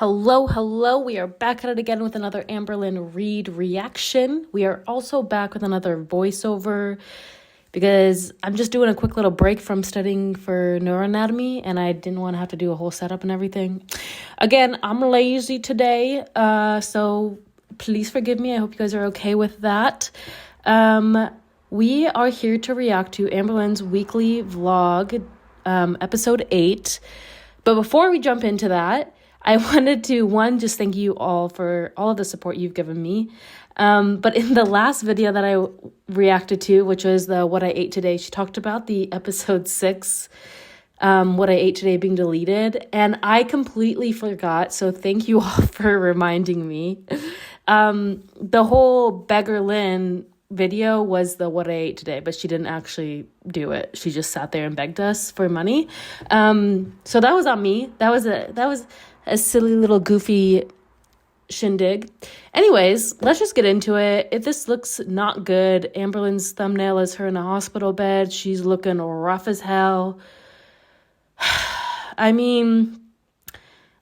Hello. We are back at it again with another Amberlynn Reid reaction. We are also back with another voiceover because I'm just doing a quick little break from studying for neuroanatomy and I didn't want to have to do a whole setup and everything. Again, I'm lazy today, so please forgive me. I hope you guys are okay with that. We are here to react to Amberlynn's weekly vlog, episode 8. But before we jump into that, I wanted to, just thank you all for all of the support you've given me. But in the last video that I reacted to, which was the What I Ate Today, she talked about the episode 6, What I Ate Today being deleted. And I completely forgot. So thank you all for reminding me. The whole Beggar Lynn video was the What I Ate Today, but she didn't actually do it. She just sat there and begged us for money. So that was on me. That was a silly little goofy shindig. Anyways, let's just get into it. If this looks not good, Amberlynn's thumbnail is her in a hospital bed. She's looking rough as hell. I mean,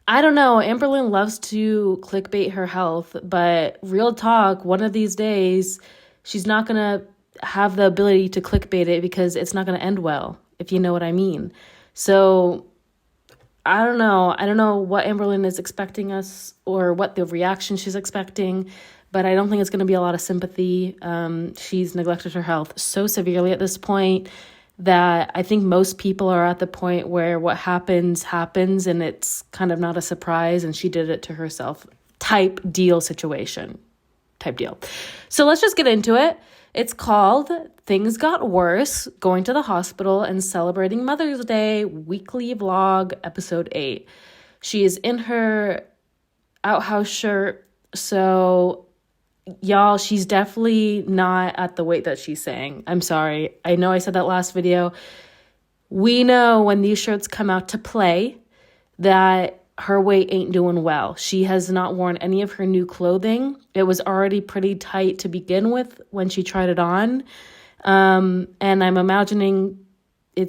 I don't know. Amberlynn loves to clickbait her health, but real talk, one of these days, she's not going to have the ability to clickbait it because it's not going to end well, if you know what I mean. So I don't know. I don't know what Amberlynn is expecting us or what the reaction she's expecting, but I don't think it's going to be a lot of sympathy. She's neglected her health so severely at this point that I think most people are at the point where what happens and it's kind of not a surprise and she did it to herself type deal. So let's just get into it. It's called Things Got Worse, Going to the Hospital and Celebrating Mother's Day, Weekly Vlog, Episode 8. She is in her outhouse shirt, so y'all, she's definitely not at the weight that she's saying. I'm sorry. I know I said that last video. We know when these shirts come out to play that her weight ain't doing well. She has not worn any of her new clothing. It was already pretty tight to begin with when she tried it on. And I'm imagining they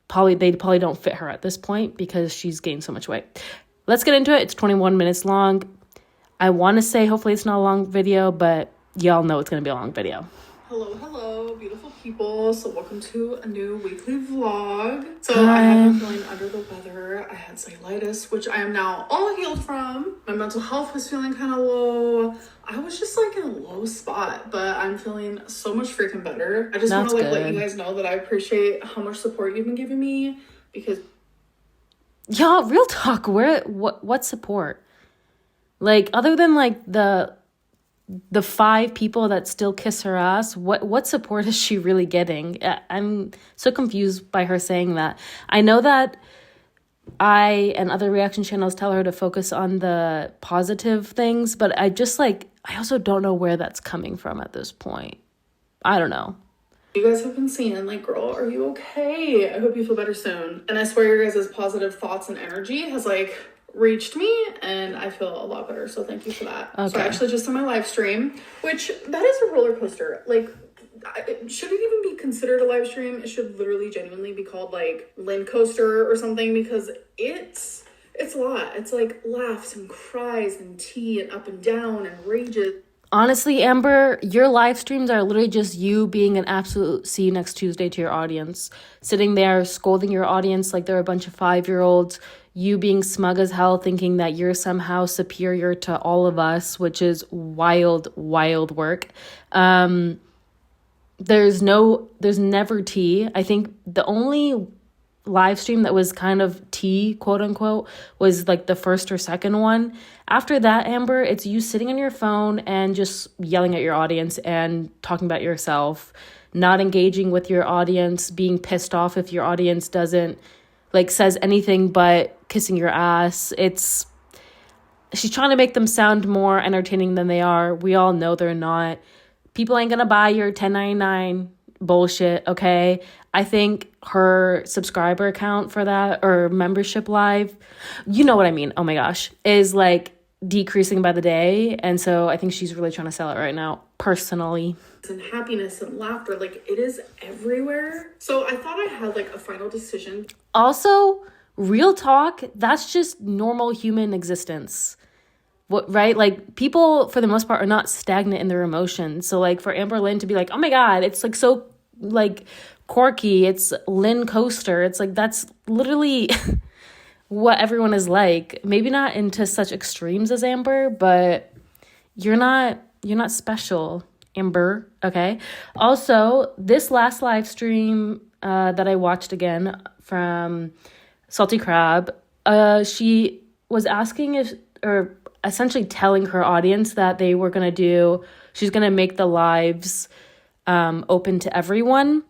probably don't fit her at this point because she's gained so much weight. Let's get into it. It's 21 minutes long. I want to say hopefully it's not a long video, but y'all know it's going to be a long video. Hello, beautiful people. So welcome to a new weekly vlog. So I have been feeling under the weather. I had cellulitis, which I am now all healed from. My mental health was feeling kind of low. I was just like in a low spot, but I'm feeling so much freaking better. I just want to let you guys know that I appreciate how much support you've been giving me because y'all, real talk, what support? Like, other than like the 5 people that still kiss her ass, what support is she really getting? I'm so confused by her saying that. I know that I and other reaction channels tell her to focus on the positive things, but I also don't know where that's coming from at this point. I don't know. You guys have been saying, like, girl, are you okay? I hope you feel better soon. And I swear your guys' positive thoughts and energy has, like, reached me and I feel a lot better, so thank you for that. Okay. So I actually just did my live stream, which that is a roller coaster. Like, should it even be considered a live stream? It should literally genuinely be called like Lynn Coaster or something because it's a lot. It's like laughs and cries and tea and up and down and rages. Honestly, Amber, your live streams are literally just you being an absolute see you next Tuesday to your audience, sitting there scolding your audience like they're a bunch of 5-year-olds, you being smug as hell, thinking that you're somehow superior to all of us, which is wild work. There's never tea. I think the only live stream that was kind of tea, quote unquote, was like the first or second one. After that, Amber, it's you sitting on your phone and just yelling at your audience and talking about yourself, not engaging with your audience, being pissed off if your audience doesn't like says anything but kissing your ass. She's trying to make them sound more entertaining than they are. We all know they're not. People ain't gonna buy your $10.99 bullshit, okay? I think her subscriber count for that, or membership live, you know what I mean, oh my gosh, is like decreasing by the day. And so I think she's really trying to sell it right now, personally. And happiness and laughter, like it is everywhere. So I thought I had like a final decision. Also, real talk, that's just normal human existence. What, right? Like, people for the most part are not stagnant in their emotions. So like for Amberlynn to be like, oh my God, it's like so like quirky, it's Lynn Coaster, it's like that's literally what everyone is like. Maybe not into such extremes as Amber, but you're not special, Amber. Okay. Also, this last live stream that I watched again from Salty Crab, she was asking if, or essentially telling her audience that they were going to do, she's going to make the lives open to everyone,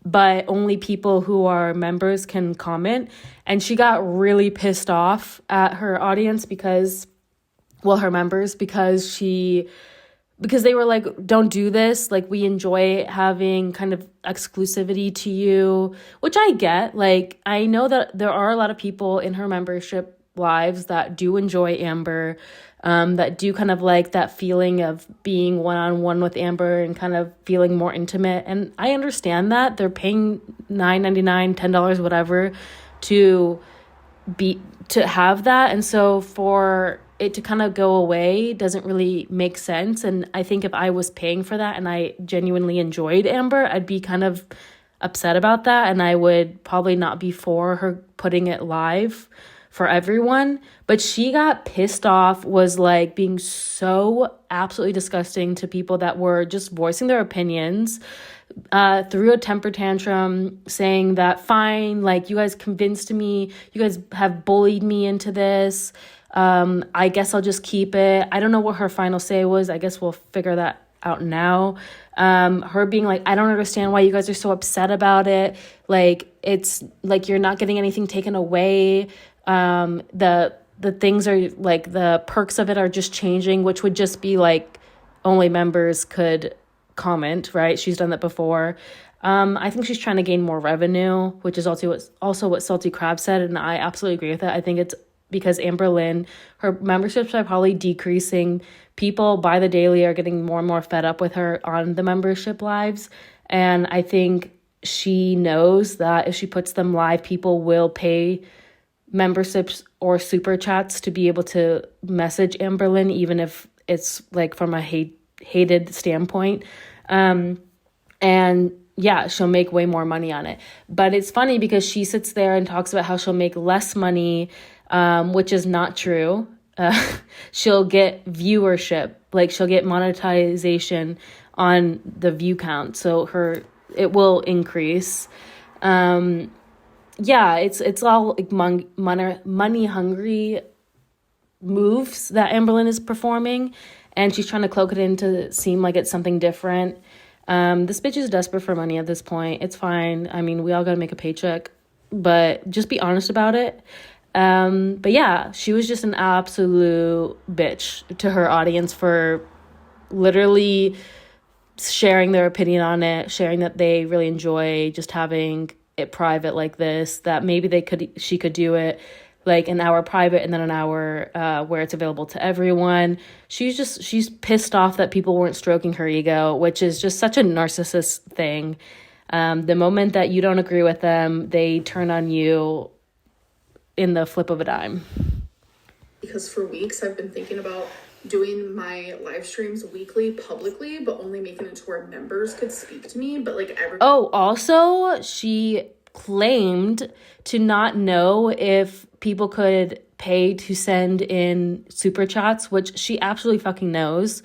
but only people who are members can comment. And she got really pissed off at her audience because, well, her members, because they were like, don't do this. Like, we enjoy having kind of exclusivity to you, which I get. Like, I know that there are a lot of people in her membership lives that do enjoy Amber, that do kind of like that feeling of being one-on-one with Amber and kind of feeling more intimate. And I understand that they're paying $9.99, $10, whatever, to have that. And so for it to kind of go away doesn't really make sense. And I think if I was paying for that and I genuinely enjoyed Amber, I'd be kind of upset about that, and I would probably not be for her putting it live for everyone. But she got pissed off, was like being so absolutely disgusting to people that were just voicing their opinions, threw a temper tantrum saying that, fine, like, you guys convinced me, you guys have bullied me into this, I guess I'll just keep it. I don't know what her final say was. I guess we'll figure that out now. Her being like, I don't understand why you guys are so upset about it. Like, it's like you're not getting anything taken away. The things are like, the perks of it are just changing, which would just be like only members could comment, right? She's done that before. I think she's trying to gain more revenue, which is also what Salty Crab said, and I absolutely agree with that. I think it's because Amberlynn, her memberships are probably decreasing. People by the daily are getting more and more fed up with her on the membership lives, and I think she knows that if she puts them live, people will pay memberships or super chats to be able to message Amberlynn, even if it's like from a hated standpoint. And yeah, she'll make way more money on it. But it's funny because she sits there and talks about how she'll make less money, which is not true. She'll get viewership, like she'll get monetization on the view count, so it will increase. Yeah, it's all like money hungry moves that Amberlynn is performing, and she's trying to cloak it in to seem like it's something different. This bitch is desperate for money at this point. It's fine. I mean, we all gotta make a paycheck, but just be honest about it. But yeah, she was just an absolute bitch to her audience for literally sharing their opinion on it, sharing that they really enjoy just having it private like this, that maybe she could do it like an hour private and then an hour where it's available to everyone. She's pissed off that people weren't stroking her ego, which is just such a narcissist thing. The moment that you don't agree with them, they turn on you in the flip of a dime. Because for weeks I've been thinking about doing my live streams weekly publicly, but only making it to where members could speak to me, but like also she claimed to not know if people could pay to send in super chats, which she absolutely fucking knows,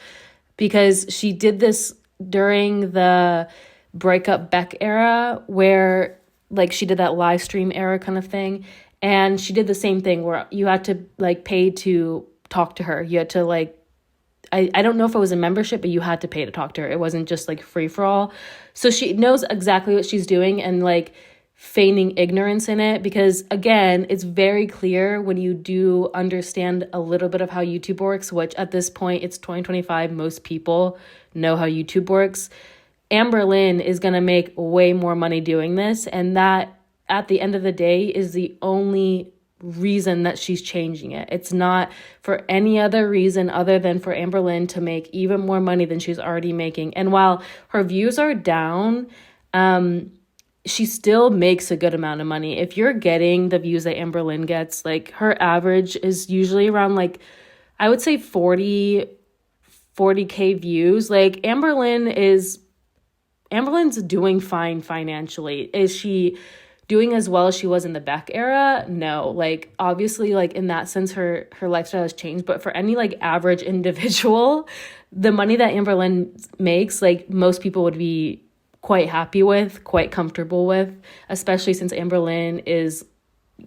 because she did this during the breakup Beck era, where like she did that live stream era kind of thing, and she did the same thing where you had to like pay to talk to her. You had to like, I don't know if it was a membership, but you had to pay to talk to her. It wasn't just like free for all. So she knows exactly what she's doing and like feigning ignorance in it, because again, it's very clear when you do understand a little bit of how YouTube works, which at this point it's 2025, most people know how YouTube works. Amberlynn is going to make way more money doing this, and that at the end of the day is the only reason that she's changing it. It's not for any other reason other than for Amberlynn to make even more money than she's already making. And while her views are down, she still makes a good amount of money. If you're getting the views that Amberlynn gets, like her average is usually around like, I would say 40K views. Like Amberlynn's doing fine financially. Is she doing as well as she was in the Beck era? No. Like obviously, like in that sense, her lifestyle has changed. But for any like average individual, the money that Amberlynn makes, like most people would be quite happy with, quite comfortable with, especially since Amberlynn is,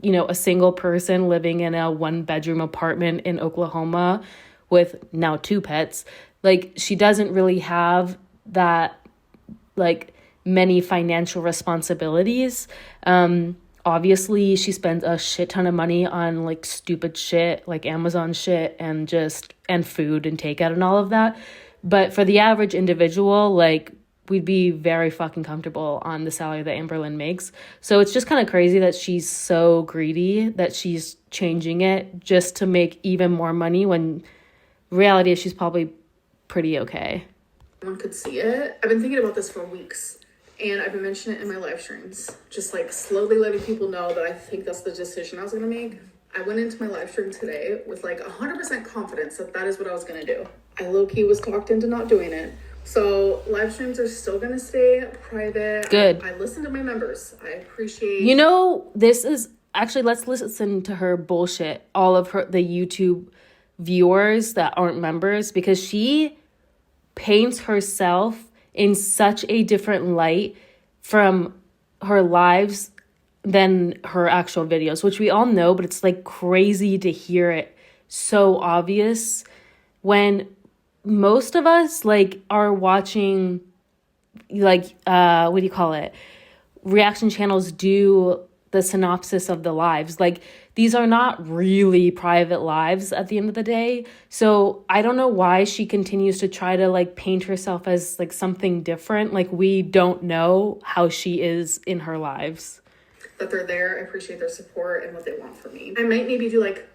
you know, a single person living in a 1-bedroom apartment in Oklahoma with now 2 pets. Like she doesn't really have that like many financial responsibilities. Obviously she spends a shit ton of money on like stupid shit like Amazon shit and food and takeout and all of that. But for the average individual, like we'd be very fucking comfortable on the salary that Amberlynn makes. So it's just kind of crazy that she's so greedy that she's changing it just to make even more money when reality is she's probably pretty okay. One could see it. I've been thinking about this for weeks, and I've been mentioning it in my live streams, just like slowly letting people know that I think that's the decision I was gonna make. I went into my live stream today with like 100% confidence that that is what I was gonna do. I low-key was talked into not doing it. So live streams are still going to stay private. Good. I listen to my members. I appreciate... You know, this is... Actually, let's listen to her bullshit. All of the YouTube viewers that aren't members. Because she paints herself in such a different light from her lives than her actual videos. Which we all know, but it's like crazy to hear it so obvious when... Most of us like are watching like what do you call it? Reaction channels do the synopsis of the lives. Like these are not really private lives at the end of the day. So I don't know why she continues to try to like paint herself as like something different. Like we don't know how she is in her lives. That they're there. I appreciate their support and what they want from me. I might maybe do like...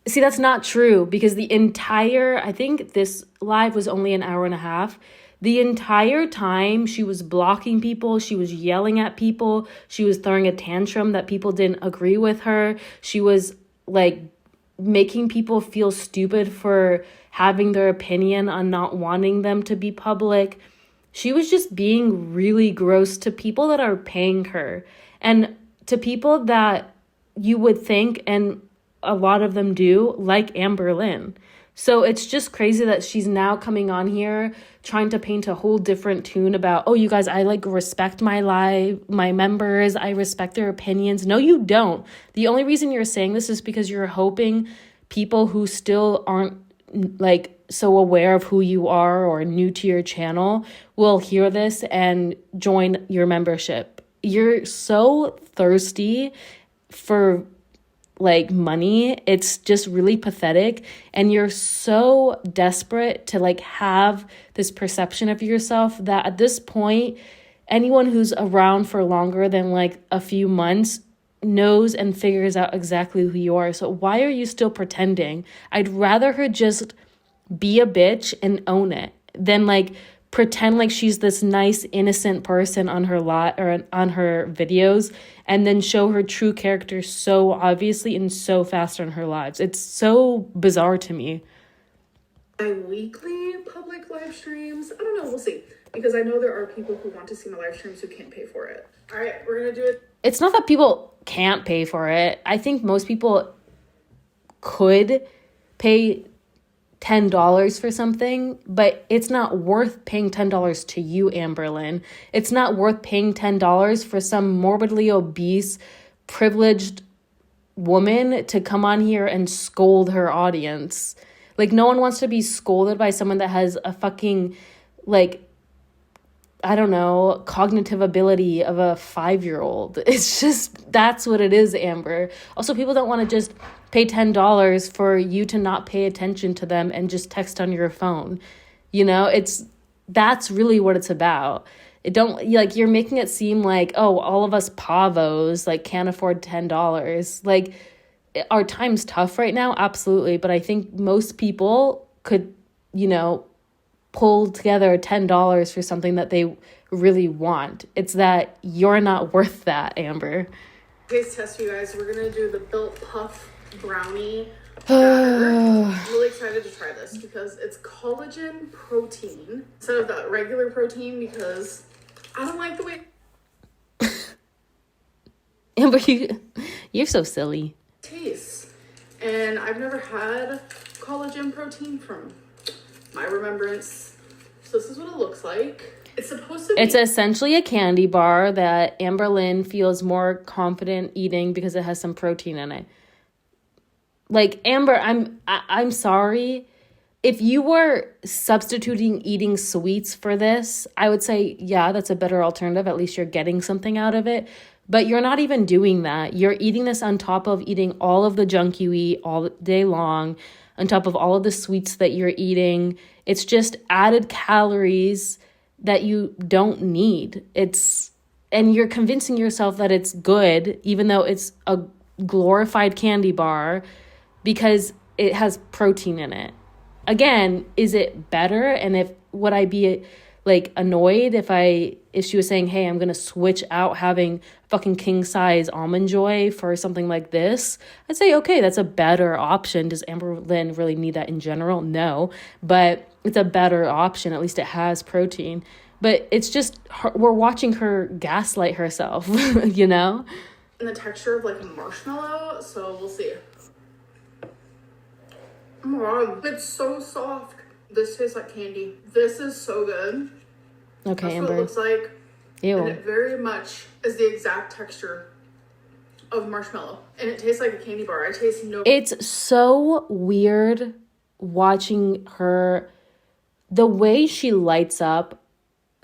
See, that's not true because I think this live was only an hour and a half. The entire time she was blocking people, she was yelling at people, she was throwing a tantrum that people didn't agree with her. She was like making people feel stupid for having their opinion on not wanting them to be public. She was just being really gross to people that are paying her and to people that you would think, and a lot of them do, like Amberlynn. So it's just crazy that she's now coming on here trying to paint a whole different tune about, oh, you guys, I like respect my members, I respect their opinions. No, you don't. The only reason you're saying this is because you're hoping people who still aren't like so aware of who you are or new to your channel will hear this and join your membership. You're so thirsty for like money. It's just really pathetic, and you're so desperate to like have this perception of yourself that at this point anyone who's around for longer than like a few months knows and figures out exactly who you are. So why are you still pretending? I'd rather her just be a bitch and own it than like pretend like she's this nice innocent person on her or on her videos and then show her true character so obviously and so fast on her lives. It's so bizarre to me. My weekly public live streams, I don't know, we'll see, because I know there are people who want to see my live streams who can't pay for it. All right, we're gonna do it. It's not that people can't pay for it. I think most people could pay $10 for something, but it's not worth paying $10 to you, Amberlynn. It's not worth paying $10 for some morbidly obese, privileged woman to come on here and scold her audience. Like, no one wants to be scolded by someone that has a fucking, like, I don't know, cognitive ability of a 5-year-old. It's just, that's what it is, Amber. Also, people don't want to just pay $10 for you to not pay attention to them and just text on your phone. You know, that's really what it's about. It don't, like, you're making it seem like, oh, all of us pavos, like, can't afford $10. Like, our time's tough right now, absolutely. But I think most people could, you know, pull together $10 for something that they really want. It's that you're not worth that, Amber. Taste test, you guys. We're gonna do the Built Puff brownie batter. I'm really excited to try this because it's collagen protein instead of the regular protein because I don't like the way Amber, you're so silly. it tastes. And I've never had collagen protein from my remembrance. So this is what it looks like. It's supposed to be... It's essentially a candy bar that Amberlynn feels more confident eating because it has some protein in it. Like, Amber, I'm sorry. If you were substituting eating sweets for this, I would say, yeah, that's a better alternative. At least you're getting something out of it. But you're not even doing that. You're eating this on top of eating all of the junk you eat all day long, on top of all of the sweets that you're eating. It's just added calories that you don't need. And you're convincing yourself that it's good, even though it's a glorified candy bar, because it has protein in it. Again, is it better? And would I be like annoyed if she was saying, hey, I'm gonna switch out having fucking king size Almond Joy for something like this? I'd say, okay, that's a better option. Does Amberlynn really need that in general? No, but it's a better option. At least it has protein. But it's just we're watching her gaslight herself, you know? And the texture of like a marshmallow, so we'll see. Oh my god, it's so soft. This tastes like candy. This is so good. Okay, That's Amber. what it looks like. Ew. And it very much is the exact texture of marshmallow. And it tastes like a candy bar. I taste no... It's so weird watching her, the way she lights up,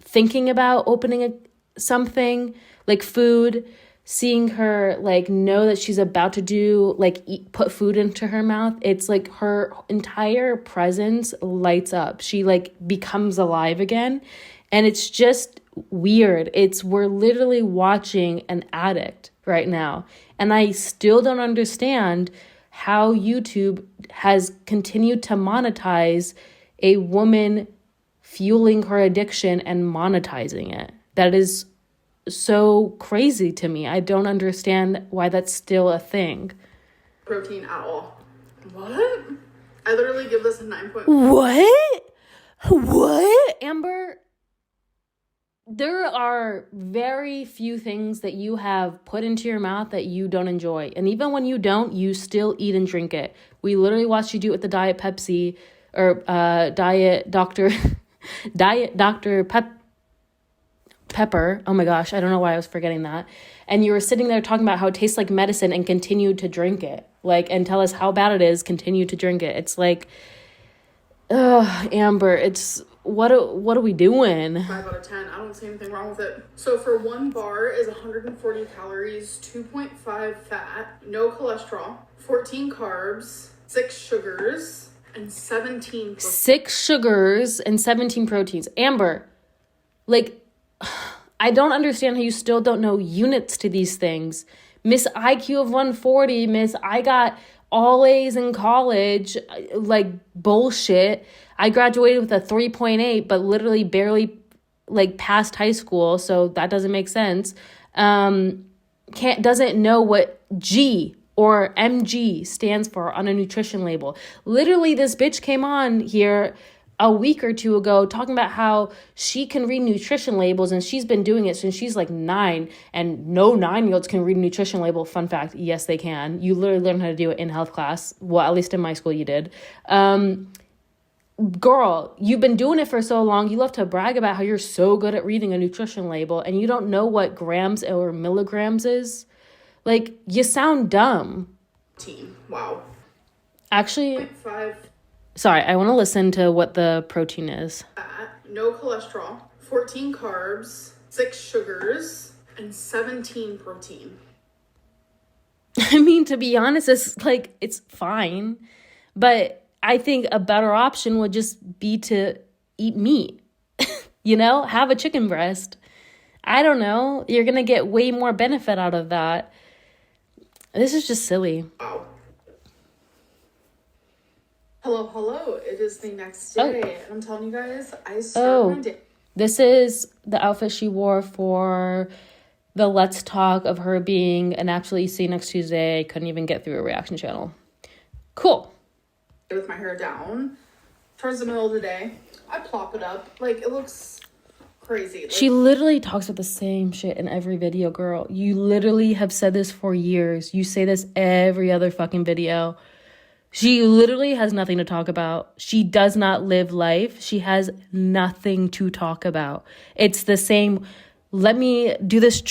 thinking about opening something, like food, seeing her like know that she's about to do like put food into her mouth. It's like her entire presence lights up. She like becomes alive again, and it's just weird. We're literally watching an addict right now, and I still don't understand how YouTube has continued to monetize a woman fueling her addiction and monetizing it. That is so crazy to me. I don't understand why that's still a thing. Protein at all. What? I literally give this a 9.5. What? Amber, there are very few things that you have put into your mouth that you don't enjoy. And even when you don't, you still eat and drink it. We literally watched you do it with the Diet Pepsi or Diet Dr. Pepper. Oh my gosh, I don't know why I was forgetting that. And you were sitting there talking about how it tastes like medicine and continued to drink it. Like, and tell us how bad it is, continue to drink it. It's like, Amber, it's what are we doing? 5 out of 10. I don't see anything wrong with it. So for one bar is 140 calories, 2.5 fat, no cholesterol, 14 carbs, 6 sugars, and 17 proteins. 6 sugars and 17 proteins. Amber, like, I don't understand how you still don't know units to these things. Miss IQ of 140, Miss I got all A's in college, like bullshit. I graduated with a 3.8, but literally barely like passed high school, so that doesn't make sense. Doesn't know what G or MG stands for on a nutrition label. Literally, this bitch came on here a week or two ago talking about how she can read nutrition labels, and she's been doing it since she's like 9, and no 9-year-olds can read a nutrition label. Fun fact, yes, they can. You literally learn how to do it in health class. Well, at least in my school you did. Girl, you've been doing it for so long. You love to brag about how you're so good at reading a nutrition label, and you don't know what grams or milligrams is. Like, you sound dumb. Wow. Actually, 0.5 sorry, I want to listen to what the protein is. fat, no cholesterol, 14 carbs, 6 sugars, and 17 protein. I mean, to be honest, it's fine. But I think a better option would just be to eat meat. Have a chicken breast. I don't know. You're going to get way more benefit out of that. This is just silly. Wow. Hello. It is the next day. And I'm telling you guys, I start my day. This is the outfit she wore for the Let's Talk of her being an absolutely see next Tuesday. Couldn't even get through a reaction channel. Cool. With my hair down towards the middle of the day, I plop it up. Like, it looks crazy. Like, she literally talks about the same shit in every video, girl. You literally have said this for years. You say this every other fucking video. She literally has nothing to talk about. She does not live life. She has nothing to talk about. It's the same. Let me do this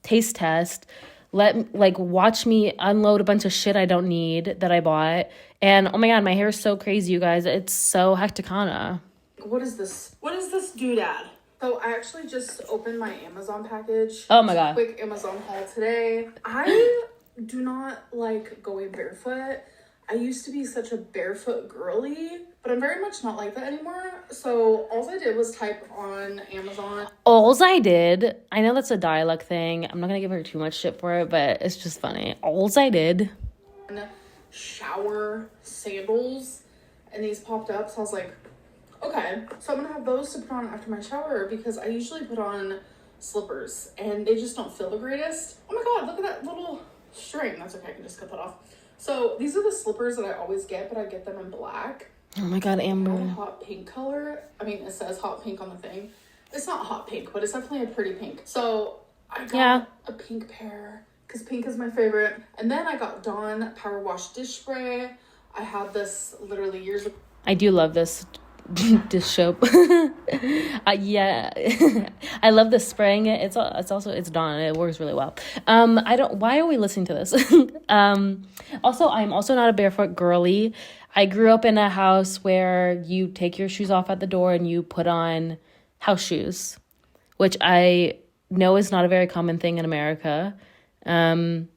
taste test. Watch me unload a bunch of shit I don't need that I bought. And oh my God, my hair is so crazy, you guys. It's so hecticana. What is this? What is this doodad? So I actually just opened my Amazon package. Oh my God. Quick Amazon haul today. I do not like going barefoot. I used to be such a barefoot girly, but I'm very much not like that anymore. So all I did was type on Amazon. I know that's a dialect thing. I'm not going to give her too much shit for it, but it's just funny. I did. Shower sandals, and these popped up. So I was like, okay. So I'm going to have those to put on after my shower because I usually put on slippers and they just don't feel the greatest. Oh my God, look at that little string. That's okay. I can just cut that off. So these are the slippers that I always get, but I get them in black. Oh my God, Amber. A hot pink color. I mean, it says hot pink on the thing. It's not hot pink, but it's definitely a pretty pink. So I got a pink pair because pink is my favorite. And then I got Dawn Power Wash Dish Spray. I had this literally years ago. I do love this dish soap. Yeah. I love the spraying it. It's Dawn. It works really well. Why are we listening to this? Also, I'm also not a barefoot girly. I grew up in a house where you take your shoes off at the door and you put on house shoes, which I know is not a very common thing in America. Maybe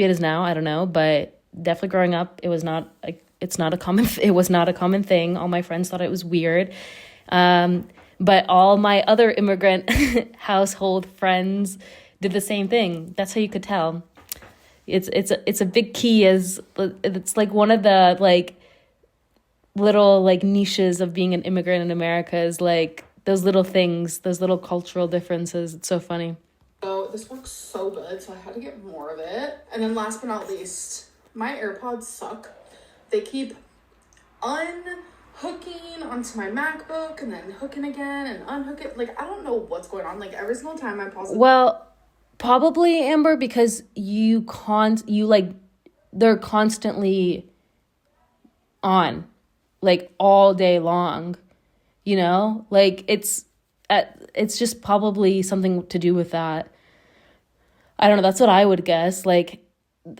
it is now, I don't know, but definitely growing up, it was not a common thing. All my friends thought it was weird. But all my other immigrant household friends did the same thing. That's how you could tell. It's a big key. It's like one of the like little like niches of being an immigrant in America is like those little things, those little cultural differences. It's so funny. So this works so good, so I had to get more of it. And then last but not least, my AirPods suck. They keep unhooking onto my MacBook and then hooking again and unhooking. Like, I don't know what's going on. Like, every single time I pause it. Well, probably, Amber, because they're constantly on, like, all day long, you know? Like, it's just probably something to do with that. I don't know. That's what I would guess. Like,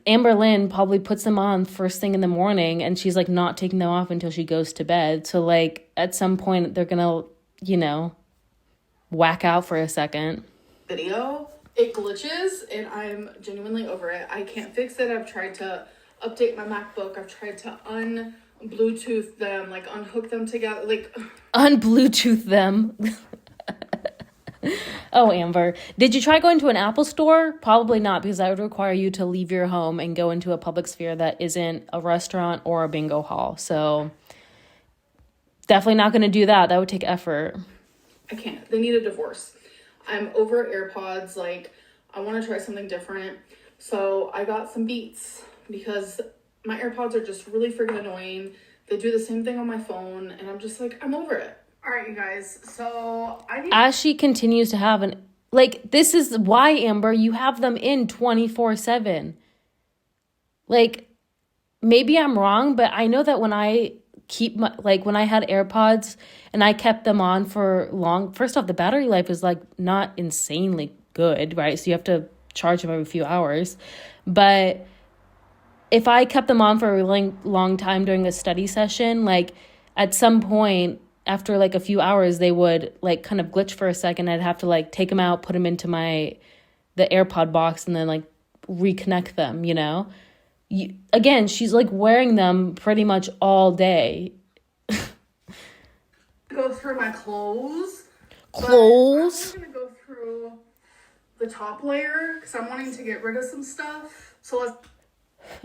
Amber Lynn probably puts them on first thing in the morning and she's like not taking them off until she goes to bed. So like at some point they're gonna, whack out for a second. Video, it glitches and I'm genuinely over it. I can't fix it. I've tried to update my MacBook. I've tried to Bluetooth them, like unhook them together, like Bluetooth them. Oh, Amber, did you try going to an Apple store? Probably not, because that would require you to leave your home and go into a public sphere that isn't a restaurant or a bingo hall. So definitely not going to do that. That would take effort. I can't. They need a divorce. I'm over AirPods. Like, I want to try something different. So I got some Beats because my AirPods are just really freaking annoying. They do the same thing on my phone, and I'm just like, I'm over it. All right, you guys. So as she continues to have this is why, Amber, you have them in 24/7. Like, maybe I'm wrong, but I know that when I when I had AirPods and I kept them on for long, first off, the battery life is like not insanely good, right? So you have to charge them every few hours. But if I kept them on for a really long time during a study session, like at some point, after like a few hours, they would like kind of glitch for a second. I'd have to like take them out, put them into the AirPod box and then like reconnect them, Again, she's like wearing them pretty much all day. Go through my clothes. I'm going to go through the top layer because I'm wanting to get rid of some stuff. So let's...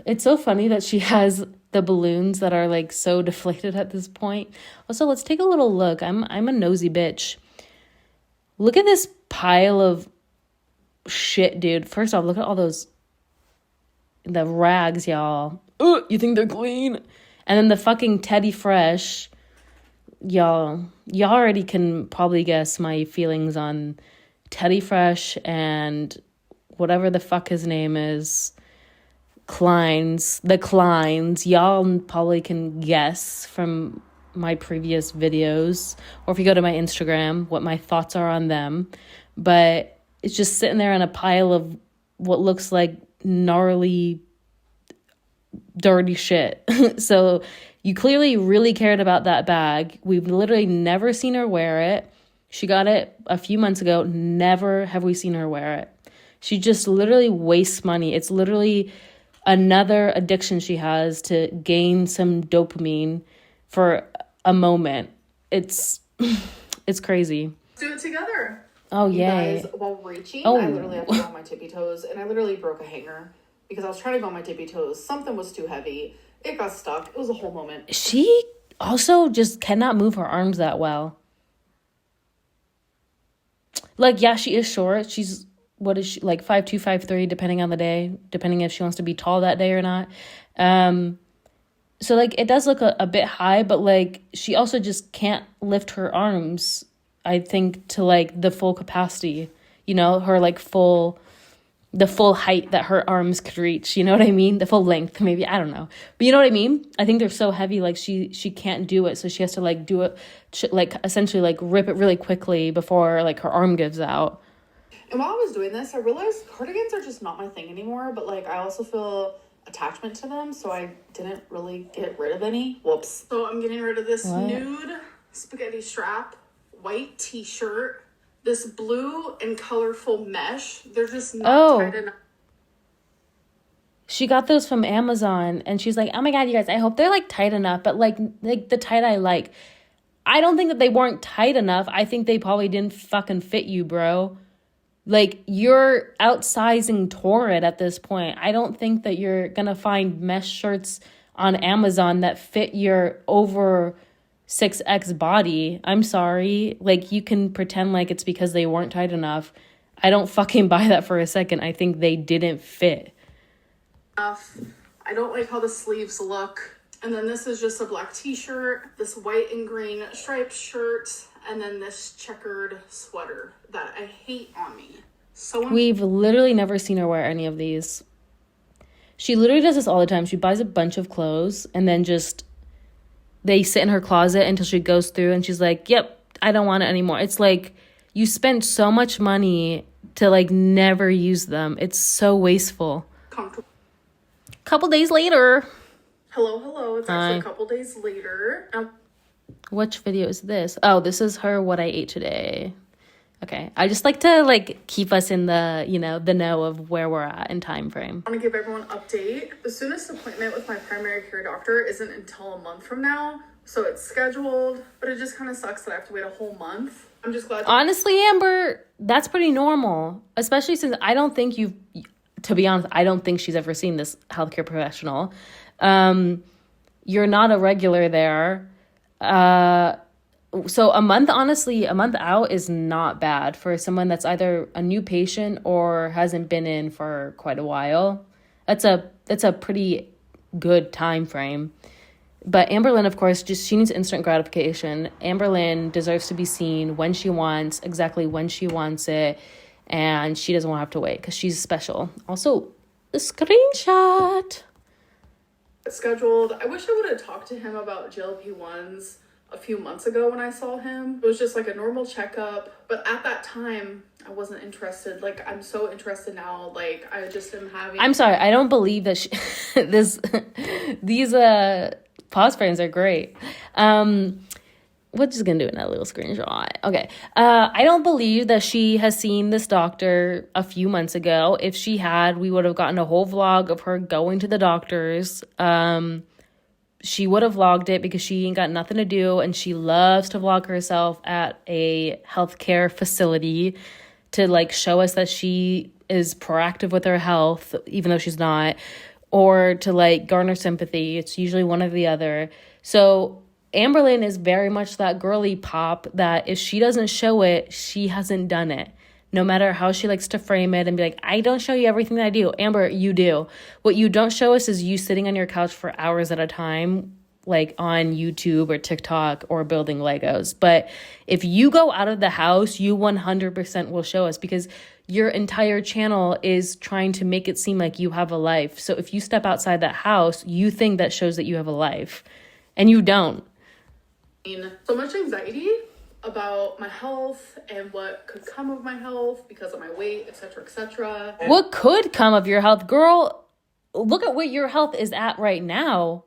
It's so funny that she has the balloons that are like so deflated at this point. Also, let's take a little look. I'm a nosy bitch. Look at this pile of shit, dude. First off, look at all the rags, y'all. You think they're clean? And then the fucking Teddy Fresh. Y'all already can probably guess my feelings on Teddy Fresh and whatever the fuck his name is. The Kleins. Y'all probably can guess from my previous videos, or if you go to my Instagram, what my thoughts are on them. But it's just sitting there on a pile of what looks like gnarly, dirty shit. So you clearly really cared about that bag. We've literally never seen her wear it. She got it a few months ago. Never have we seen her wear it. She just literally wastes money. It's literally another addiction she has to gain some dopamine for a moment. It's crazy. Let's do it together. Oh, You yay. guys, while reaching, Oh. I literally had to go on my tippy toes, and I literally broke a hanger because I was trying to go on my tippy toes. Something was too heavy. It got stuck. It was a whole moment. She also just cannot move her arms that well. Like, yeah, she is short. She's, what is she, like 5'2", 5'3", depending on the day, depending if she wants to be tall that day or not. So, like, it does look a bit high, but, like, she also just can't lift her arms, I think, to, like, the full capacity, you know, her, like, the full height that her arms could reach, you know what I mean? The full length, maybe, I don't know. But you know what I mean? I think they're so heavy, like, she can't do it, so she has to, like, do it, like, essentially, like, rip it really quickly before, like, her arm gives out. And while I was doing this, I realized cardigans are just not my thing anymore, but, like, I also feel attachment to them, so I didn't really get rid of any. Whoops. So I'm getting rid of this What? nude spaghetti strap, white t-shirt, this blue and colorful mesh. They're just not tight enough. She got those from Amazon, and she's like, oh my God, you guys, I hope they're, like, tight enough, but, like the tight I like. I don't think that they weren't tight enough. I think they probably didn't fucking fit you, bro. Like, you're outsizing Torrid at this point. I don't think that you're gonna find mesh shirts on Amazon that fit your over 6X body. I'm sorry. Like, you can pretend like it's because they weren't tight enough. I don't fucking buy that for a second. I think they didn't fit. I don't like how the sleeves look. And then this is just a black t-shirt, this white and green striped shirt, and then this checkered sweater that I hate on me. We've literally never seen her wear any of these. She literally does this all the time. She buys a bunch of clothes and then just, they sit in her closet until she goes through and she's like, yep, I don't want it anymore. It's like, you spent so much money to, like, never use them. It's so wasteful. comfortable. Couple days later. Hello. It's actually a couple days later. Which video is this? Oh, this is her what I ate today. Okay. I just like to, like, keep us in the, you know, the know of where we're at in time frame. I want to give everyone an update. The soonest appointment with my primary care doctor isn't until a month from now. So it's scheduled, but it just kind of sucks that I have to wait a whole month. I'm just glad. Honestly, Amber, that's pretty normal. Especially since I don't think to be honest, I don't think she's ever seen this healthcare professional. You're not a regular there. So a month out is not bad for someone that's either a new patient or hasn't been in for quite a while. That's a pretty good time frame. But Amberlynn, of course, she needs instant gratification. Amberlynn deserves to be seen when she wants, exactly when she wants it, and she doesn't want to have to wait because she's special. Also, the screenshot. Scheduled. I wish I would have talked to him about GLP-1s a few months ago when I saw him. It was just like a normal checkup, but at that time I wasn't interested. Like, I'm so interested now. Like, I just am having. I'm sorry, I don't believe that these pause frames are great. We're just gonna do another little screenshot. Okay. I don't believe that she has seen this doctor a few months ago. If she had, we would have gotten a whole vlog of her going to the doctors. She would have vlogged it because she ain't got nothing to do, and she loves to vlog herself at a healthcare facility to, like, show us that she is proactive with her health, even though she's not. or to like garner sympathy. It's usually one or the other. So Amberlynn is very much that girly pop that if she doesn't show it, she hasn't done it. No matter how she likes to frame it and be like, I don't show you everything that I do. Amber, you do. What you don't show us is you sitting on your couch for hours at a time, like on YouTube or TikTok or building Legos. But if you go out of the house, you 100% will show us, because your entire channel is trying to make it seem like you have a life. So if you step outside that house, you think that shows that you have a life, and you don't. So much anxiety about my health and what could come of my health because of my weight, etc., etc. What could come of your health? Girl, look at what your health is at right now.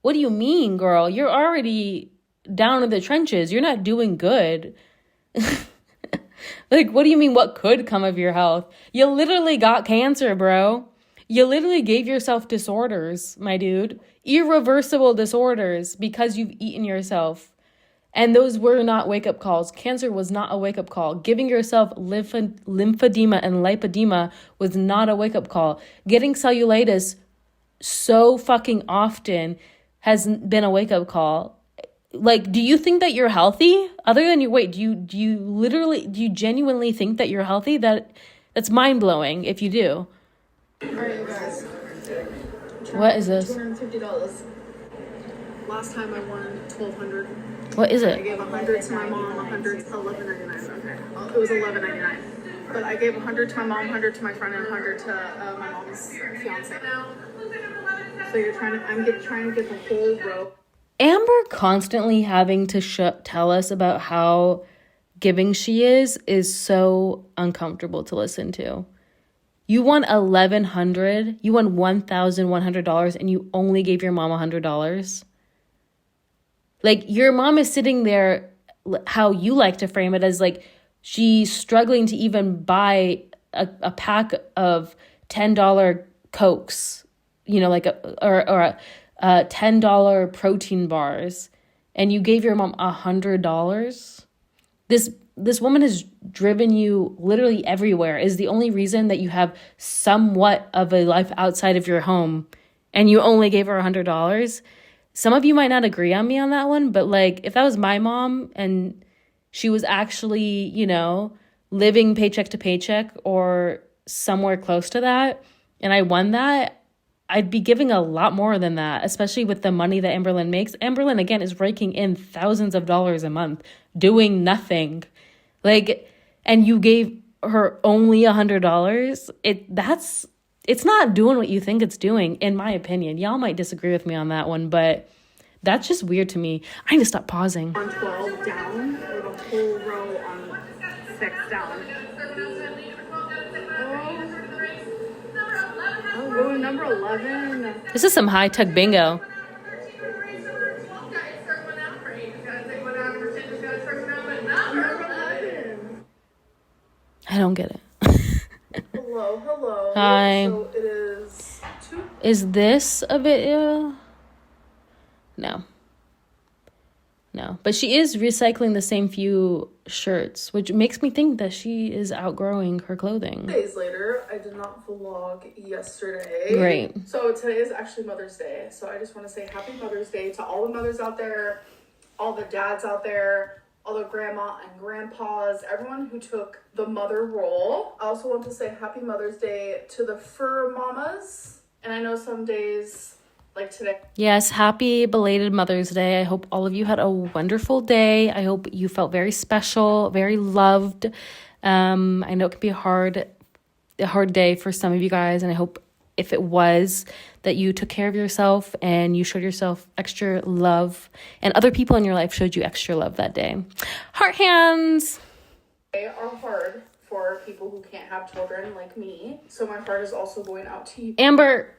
What do you mean, girl? You're already down in the trenches. You're not doing good. Like, what do you mean what could come of your health? You literally got cancer, bro. You literally gave yourself disorders, my dude. Irreversible disorders because you've eaten yourself. And those were not wake-up calls. Cancer was not a wake-up call. Giving yourself lymphedema and lipedema was not a wake-up call. Getting cellulitis so fucking often has been a wake-up call. Like, do you think that you're healthy? Other than your weight, do you genuinely think that you're healthy? That's mind-blowing if you do. All right, you guys. What is this? $250. Last time I won $1,200. What is I it? gave 100 to my mom, 100 to $11.99. Okay, well, it was $11.99. But I gave 100 to my mom, 100 to my friend, and 100 to my mom's fiance. So you're trying to, trying to get the whole row. Amber constantly having to tell us about how giving she is so uncomfortable to listen to. You won $1,100. You won $1,100, and you only gave your mom $100. Like, your mom is sitting there, how you like to frame it, as like she's struggling to even buy a pack of $10 Cokes, you know, like a $10 protein bars, and you gave your mom $100. This woman has driven you literally everywhere, is the only reason that you have somewhat of a life outside of your home, and you only gave her $100. Some of you might not agree on me on that one, but like, if that was my mom and she was actually, you know, living paycheck to paycheck or somewhere close to that, and I won that, I'd be giving a lot more than that, especially with the money that Amberlynn makes. Amberlynn, again, is raking in thousands of dollars a month, doing nothing. Like, and you gave her only $100. It's not doing what you think it's doing, in my opinion. Y'all might disagree with me on that one, but that's just weird to me. I need to stop pausing. On 12 down, or the whole row on 6 down. Oh, number 11. This is some high-tech bingo. I don't get it. Hello. Hi. So it is 2. Is this a video? No. But she is recycling the same few shirts, which makes me think that she is outgrowing her clothing. Days later, I did not vlog yesterday. Great. So today is actually Mother's Day. So I just want to say Happy Mother's Day to all the mothers out there, all the dads out there, all the grandma and grandpas, everyone who took the mother role. I also want to say Happy Mother's Day to the fur mamas. And I know some days, like today. Yes, happy belated Mother's Day. I hope all of you had a wonderful day. I hope you felt very special, very loved. I know it can be a hard day for some of you guys, and I hope if it was, that you took care of yourself and you showed yourself extra love, and other people in your life showed you extra love that day. Heart hands. They are hard for people who can't have children like me. So my heart is also going out to you. Amber,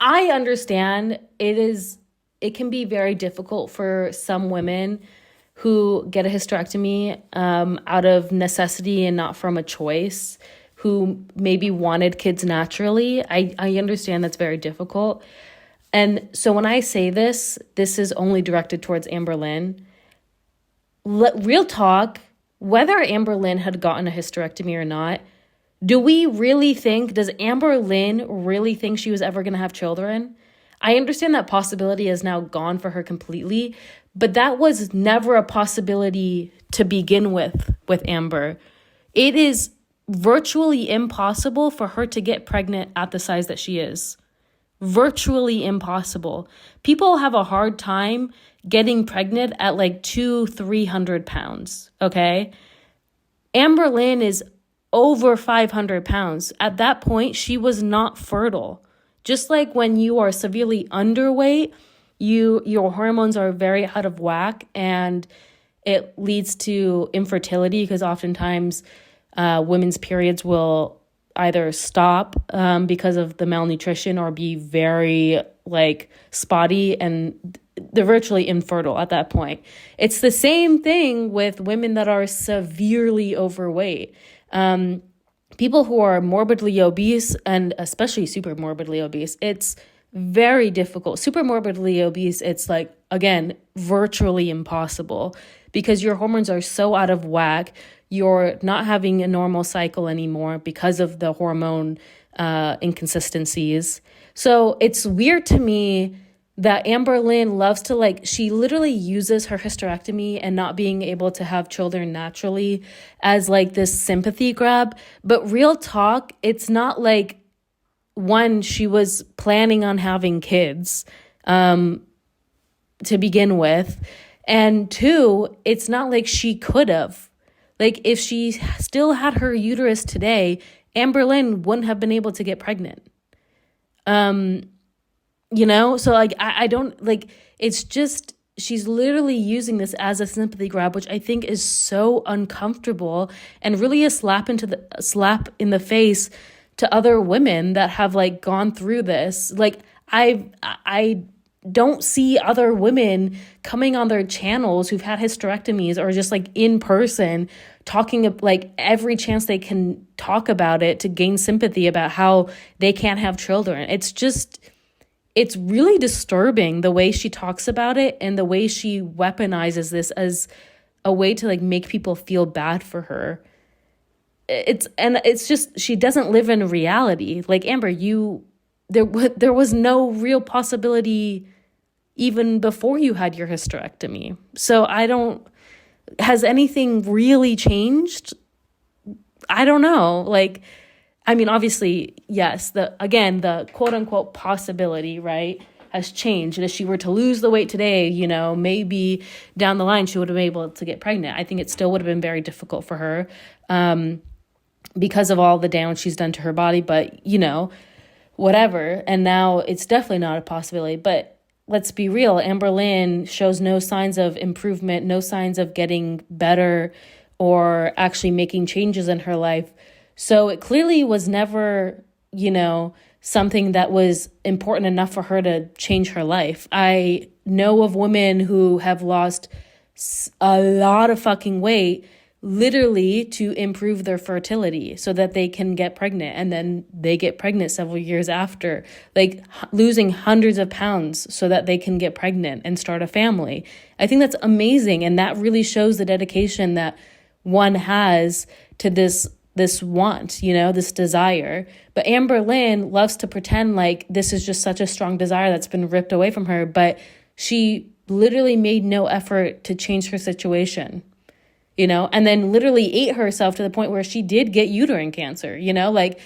I understand it can be very difficult for some women who get a hysterectomy out of necessity and not from a choice, who maybe wanted kids naturally. I understand that's very difficult. And so when I say this is only directed towards Amberlynn. Real talk, whether Amberlynn had gotten a hysterectomy or not, Do we really think, does Amber Lynn really think she was ever going to have children? I understand that possibility is now gone for her completely, but that was never a possibility to begin with Amber. It is virtually impossible for her to get pregnant at the size that she is. Virtually impossible. People have a hard time getting pregnant at like 200-300 pounds, okay? Amber Lynn is over 500 pounds. At that point, she was not fertile. Just like when you are severely underweight, your hormones are very out of whack, and it leads to infertility because oftentimes women's periods will either stop because of the malnutrition or be very like spotty, and they're virtually infertile at that point. It's the same thing with women that are severely overweight. People who are morbidly obese, and especially super morbidly obese, it's very difficult. Super morbidly obese, it's like, again, virtually impossible because your hormones are so out of whack. You're not having a normal cycle anymore because of the hormone inconsistencies. So it's weird to me that Amber Lynn loves to, like, she literally uses her hysterectomy and not being able to have children naturally as like this sympathy grab. But real talk, it's not like, one, she was planning on having kids to begin with. And two, it's not like she could have. Like, if she still had her uterus today, Amber Lynn wouldn't have been able to get pregnant. You know, so like I don't like, it's just, she's literally using this as a sympathy grab, which I think is so uncomfortable and really a slap in the face to other women that have like gone through this. Like I don't see other women coming on their channels who've had hysterectomies or just like in person talking like every chance they can talk about it to gain sympathy about how they can't have children. It's really disturbing the way she talks about it and the way she weaponizes this as a way to like make people feel bad for her. It's just, she doesn't live in reality. Like, Amber, there was no real possibility even before you had your hysterectomy. So has anything really changed? I don't know. Like, I mean, obviously, yes, the quote unquote possibility, right, has changed. And if she were to lose the weight today, you know, maybe down the line she would have been able to get pregnant. I think it still would have been very difficult for her because of all the damage she's done to her body. But, you know, whatever. And now it's definitely not a possibility. But let's be real. Amber Lynn shows no signs of improvement, no signs of getting better or actually making changes in her life. So it clearly was never, you know, something that was important enough for her to change her life. I know of women who have lost a lot of fucking weight literally to improve their fertility so that they can get pregnant, and then they get pregnant several years after, like losing hundreds of pounds so that they can get pregnant and start a family. I think that's amazing, and that really shows the dedication that one has to this want, you know, this desire. But Amber Lynn loves to pretend like this is just such a strong desire that's been ripped away from her, but she literally made no effort to change her situation, you know, and then literally ate herself to the point where she did get uterine cancer, you know, like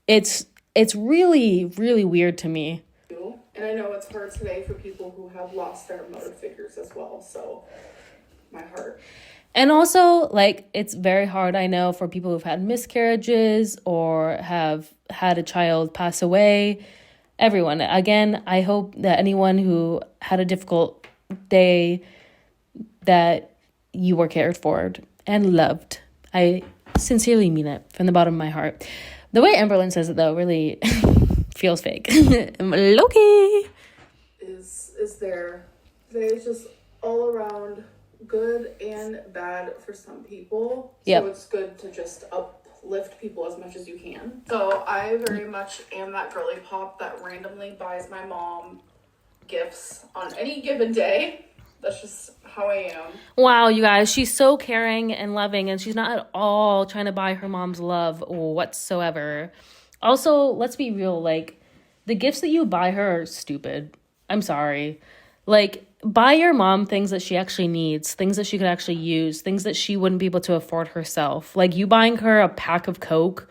it's really, really weird to me. And I know it's hard today for people who have lost their mother figures as well, so my heart. And also, like, it's very hard, I know, for people who've had miscarriages or have had a child pass away. Everyone. Again, I hope that anyone who had a difficult day, that you were cared for and loved. I sincerely mean it from the bottom of my heart. The way Amber Lynn says it, though, really feels fake. Low-key. Is there. Today is just all around good and bad for some people. So It's good to just uplift people as much as you can. So I very much am that girly pop that randomly buys my mom gifts on any given day. That's just how I am. Wow, you guys, she's so caring and loving, and she's not at all trying to buy her mom's love whatsoever. Also, let's be real, like, the gifts that you buy her are stupid. I'm sorry. Like, buy your mom things that she actually needs, things that she could actually use, things that she wouldn't be able to afford herself. Like, you buying her a pack of Coke,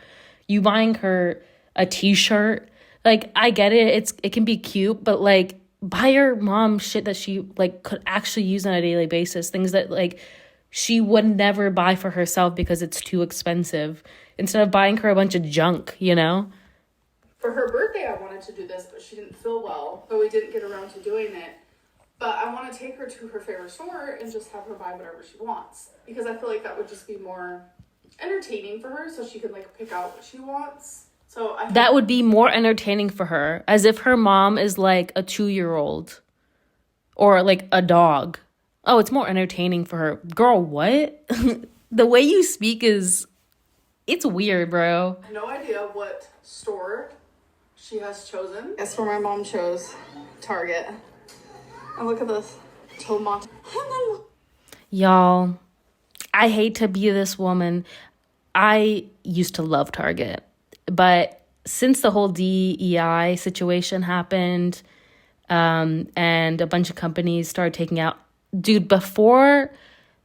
you buying her a t-shirt. Like, I get it, it can be cute, but, like, buy your mom shit that she, like, could actually use on a daily basis. Things that, like, she would never buy for herself because it's too expensive. Instead of buying her a bunch of junk, you know? For her birthday, I wanted to do this, but she didn't feel well. So we didn't get around to doing it. But I want to take her to her favorite store and just have her buy whatever she wants. Because I feel like that would just be more entertaining for her, so she could, like, pick out what she wants. So that would be more entertaining for her, as if her mom is like a 2-year-old or like a dog. Oh, it's more entertaining for her. Girl, what? The way you speak it's weird, bro. No idea what store she has chosen. That's where my mom chose. Target. And look at this. Tomato. Y'all, I hate to be this woman. I used to love Target. But since the whole DEI situation happened, and a bunch of companies started taking out, dude, before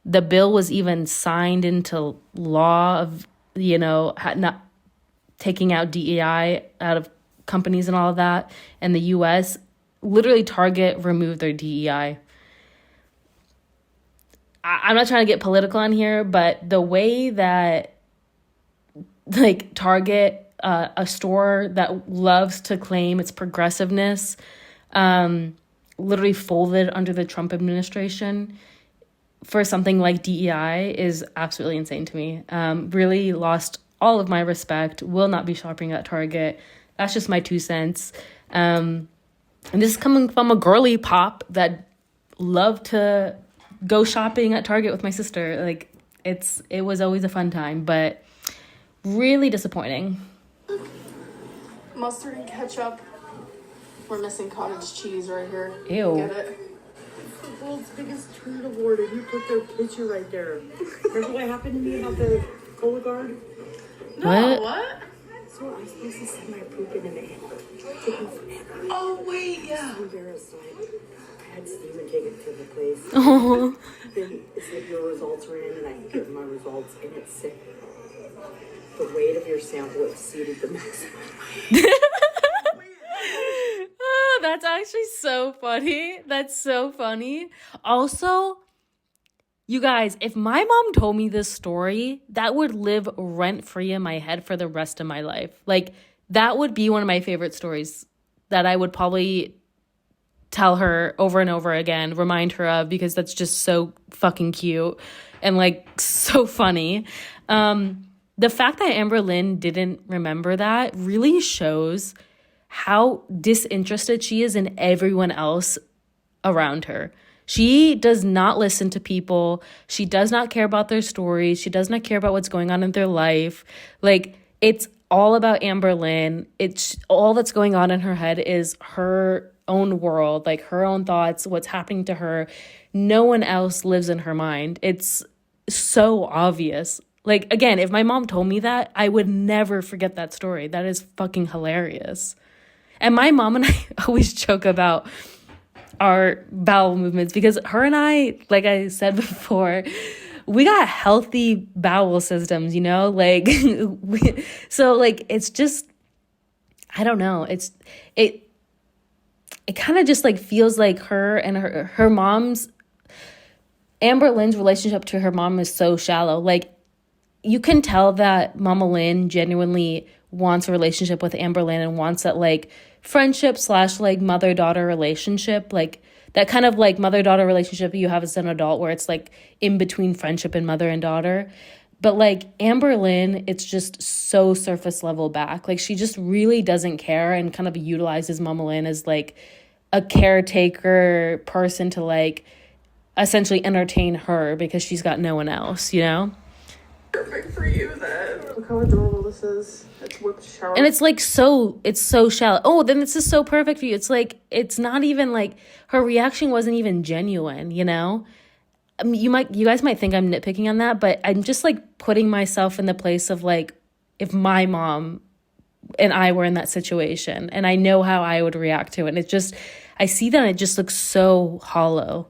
the bill was even signed into law of, you know, not taking out DEI out of companies and all of that in the US, literally Target removed their DEI. I'm not trying to get political on here, but the way that, like, Target, a store that loves to claim its progressiveness, literally folded under the Trump administration for something like DEI is absolutely insane to me. Really lost all of my respect. Will not be shopping at Target. That's just my 2 cents. And this is coming from a girly pop that loved to go shopping at Target with my sister. Like, it was always a fun time, but really disappointing. Mustard and ketchup. We're missing cottage cheese right here. Ew. Get it? The world's biggest treat award, and you put their picture right there. Remember what happened to me about the Cola Guard? No, what? So I was supposed to send my poop in the mail. Taking forever. Oh, wait, yeah. So embarrassed. So I had Steven take it to the place. Oh. Then it said your results are in, and I get my results, and it said the weight of your sample exceeded the maximum. Oh, that's actually so funny. That's so funny. Also, you guys, if my mom told me this story, that would live rent-free in my head for the rest of my life. Like, that would be one of my favorite stories that I would probably tell her over and over again, remind her of, because that's just so fucking cute and, like, so funny. The fact that Amber Lynn didn't remember that really shows how disinterested she is in everyone else around her. She does not listen to people. She does not care about their stories. She does not care about what's going on in their life. Like, it's all about Amber Lynn. It's all that's going on in her head is her own world, like her own thoughts, what's happening to her. No one else lives in her mind. It's so obvious. Like, again, if my mom told me that, I would never forget that story. That is fucking hilarious. And my mom and I always joke about our bowel movements because her and I, like I said before, we got healthy bowel systems, you know? Like, so, like, it's just, I don't know. It kind of just, like, feels like her and her mom's, Amber Lynn's relationship to her mom is so shallow. Like, you can tell that Mama Lynn genuinely wants a relationship with Amber Lynn and wants that, like, friendship / like mother-daughter relationship, like that kind of like mother-daughter relationship you have as an adult where it's like in between friendship and mother and daughter. But like Amber Lynn, it's just so surface level back. Like, she just really doesn't care and kind of utilizes Mama Lynn as like a caretaker person to like essentially entertain her because she's got no one else, you know? Perfect for you then. Look how adorable this is. It's whipped shower. And it's like it's so shallow. Oh, then this is so perfect for you. It's like, it's not even like, her reaction wasn't even genuine, you know? I mean, you guys might think I'm nitpicking on that, but I'm just like putting myself in the place of like, if my mom and I were in that situation, and I know how I would react to it. And it just, I see that and it just looks so hollow.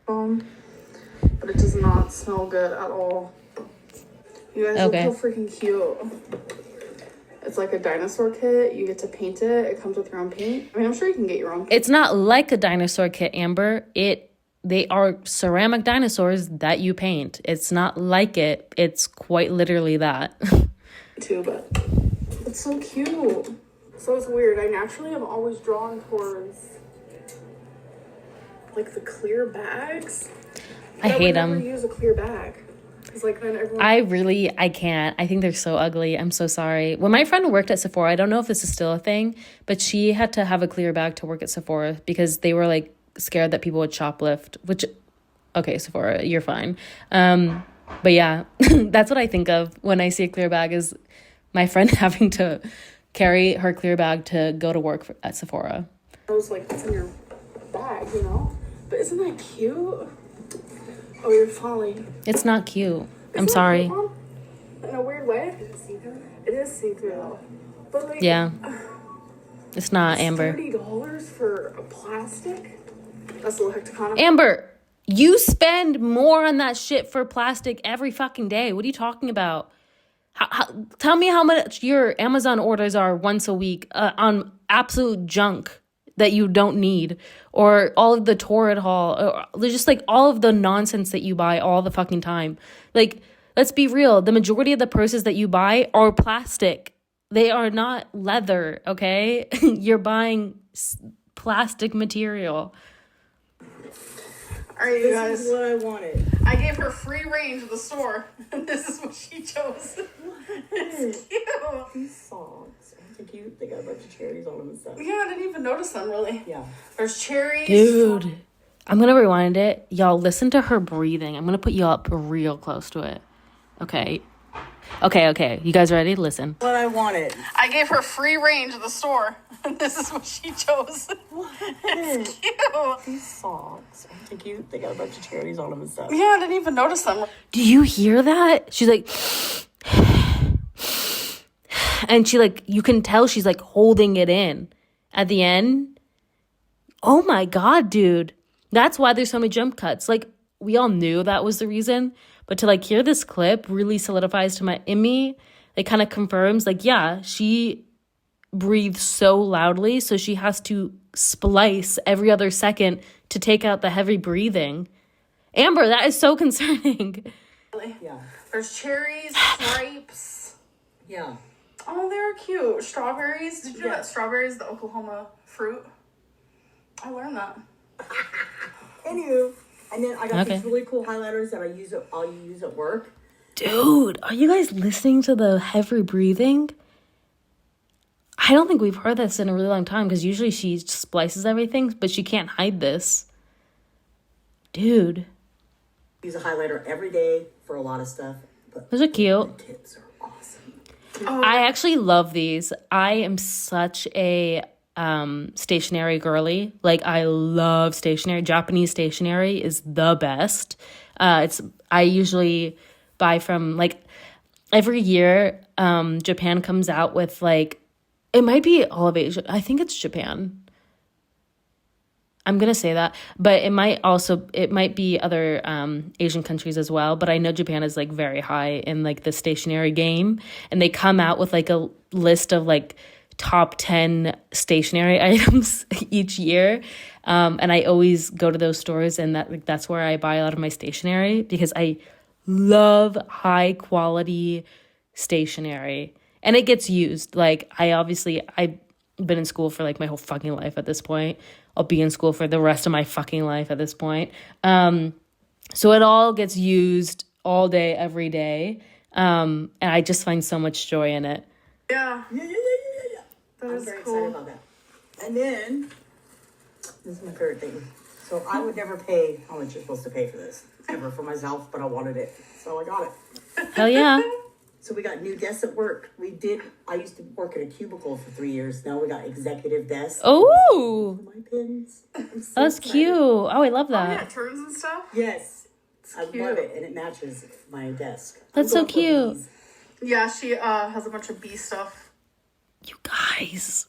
But it does not smell good at all. You guys look so freaking cute. It's like a dinosaur kit. You get to paint it. It comes with your own paint. I mean, I'm sure you can get your own paint. It's not like a dinosaur kit, Amber. They are ceramic dinosaurs that you paint. It's not like it. It's quite literally that. Too, but it's so cute. So it's weird. I naturally have always drawn towards like the clear bags. I hate them. I never use a clear bag. Cause like then everyone. I can't. I think they're so ugly. I'm so sorry. When my friend worked at Sephora, I don't know if this is still a thing, but she had to have a clear bag to work at Sephora because they were like scared that people would shoplift, which, okay, Sephora, you're fine. But yeah, that's what I think of when I see a clear bag, is my friend having to carry her clear bag to go to work at Sephora. I was like, what's in your bag, you know? But isn't that cute? Oh, you're falling. It's not cute. I'm sorry. Cute, Mom? In a weird way? Is it see-through? It is see-through though. But like, Yeah. It's not, Amber. $30 for a plastic? That's a little hectoconic. Amber, you spend more on that shit for plastic every fucking day. What are you talking about? Tell me how much your Amazon orders are once a week on absolute junk that you don't need, or all of the Torrid haul, or just like all of the nonsense that you buy all the fucking time. Like, let's be real. The majority of the purses that you buy are plastic. They are not leather, okay? You're buying plastic material. All right, you guys. This is what I wanted. I gave her free range of the store, and this is what she chose. It's cute. These socks are so cute. They got a bunch of cherries on them and stuff. Yeah, I didn't even notice them, really. Yeah. There's cherries. Dude, I'm going to rewind it. Y'all, listen to her breathing. I'm going to put you up real close to it. Okay. You guys ready? Listen. What I wanted. I gave her free range of the store, and this is what she chose. It's cute. These socks are so cute. They got a bunch of cherries on them and stuff. Yeah, I didn't even notice them. Do you hear that? She's like, and she like, you can tell she's like holding it in at the end. Oh my God, dude. That's why there's so many jump cuts. Like, we all knew that was the reason, but to like hear this clip really solidifies in me. It kind of confirms, like, yeah, she breathes so loudly, so she has to splice every other second to take out the heavy breathing. Amber, that is so concerning. Yeah. There's cherries, stripes. Yeah. Oh, they're cute. Strawberries. Did you know that strawberry is the Oklahoma fruit? I learned that. Anywho, and then I got these really cool highlighters that I'll use at work. Dude, are you guys listening to the heavy breathing? I don't think we've heard this in a really long time, because usually she splices everything, but she can't hide this. Dude. Use a highlighter every day for a lot of stuff. But Those are cute. the tips are awesome. I actually love these. I am such a stationery girly. Like, I love stationery. Japanese stationery is the best. I usually buy from, like, every year Japan comes out with, like, it might be all of Asia. I think it's Japan. I'm going to say that, but it might be other Asian countries as well. But I know Japan is like very high in like the stationery game, and they come out with like a list of like top 10 stationery items each year. And I always go to those stores, and that's where I buy a lot of my stationery, because I love high quality stationery, and it gets used. Like, I've been in school for like my whole fucking life at this point. I'll be in school for the rest of my fucking life at this point. So it all gets used all day, every day. And I just find so much joy in it. Yeah. Yeah. That I'm is very cool. excited about that. And then, this is my favorite thing. So I would never pay how much you're supposed to pay for this, ever, for myself, but I wanted it. So I got it. Hell yeah. So we got new desks at work. I used to work in a cubicle for 3 years. Now we got executive desks. Oh, My pins. I'm so that's excited. cute. Oh, I love Yeah, that. turns and stuff. Yes. I cute. love it, and it matches my desk. That's I'm so going for cute. these. Yeah, she has a bunch of bee stuff. You guys,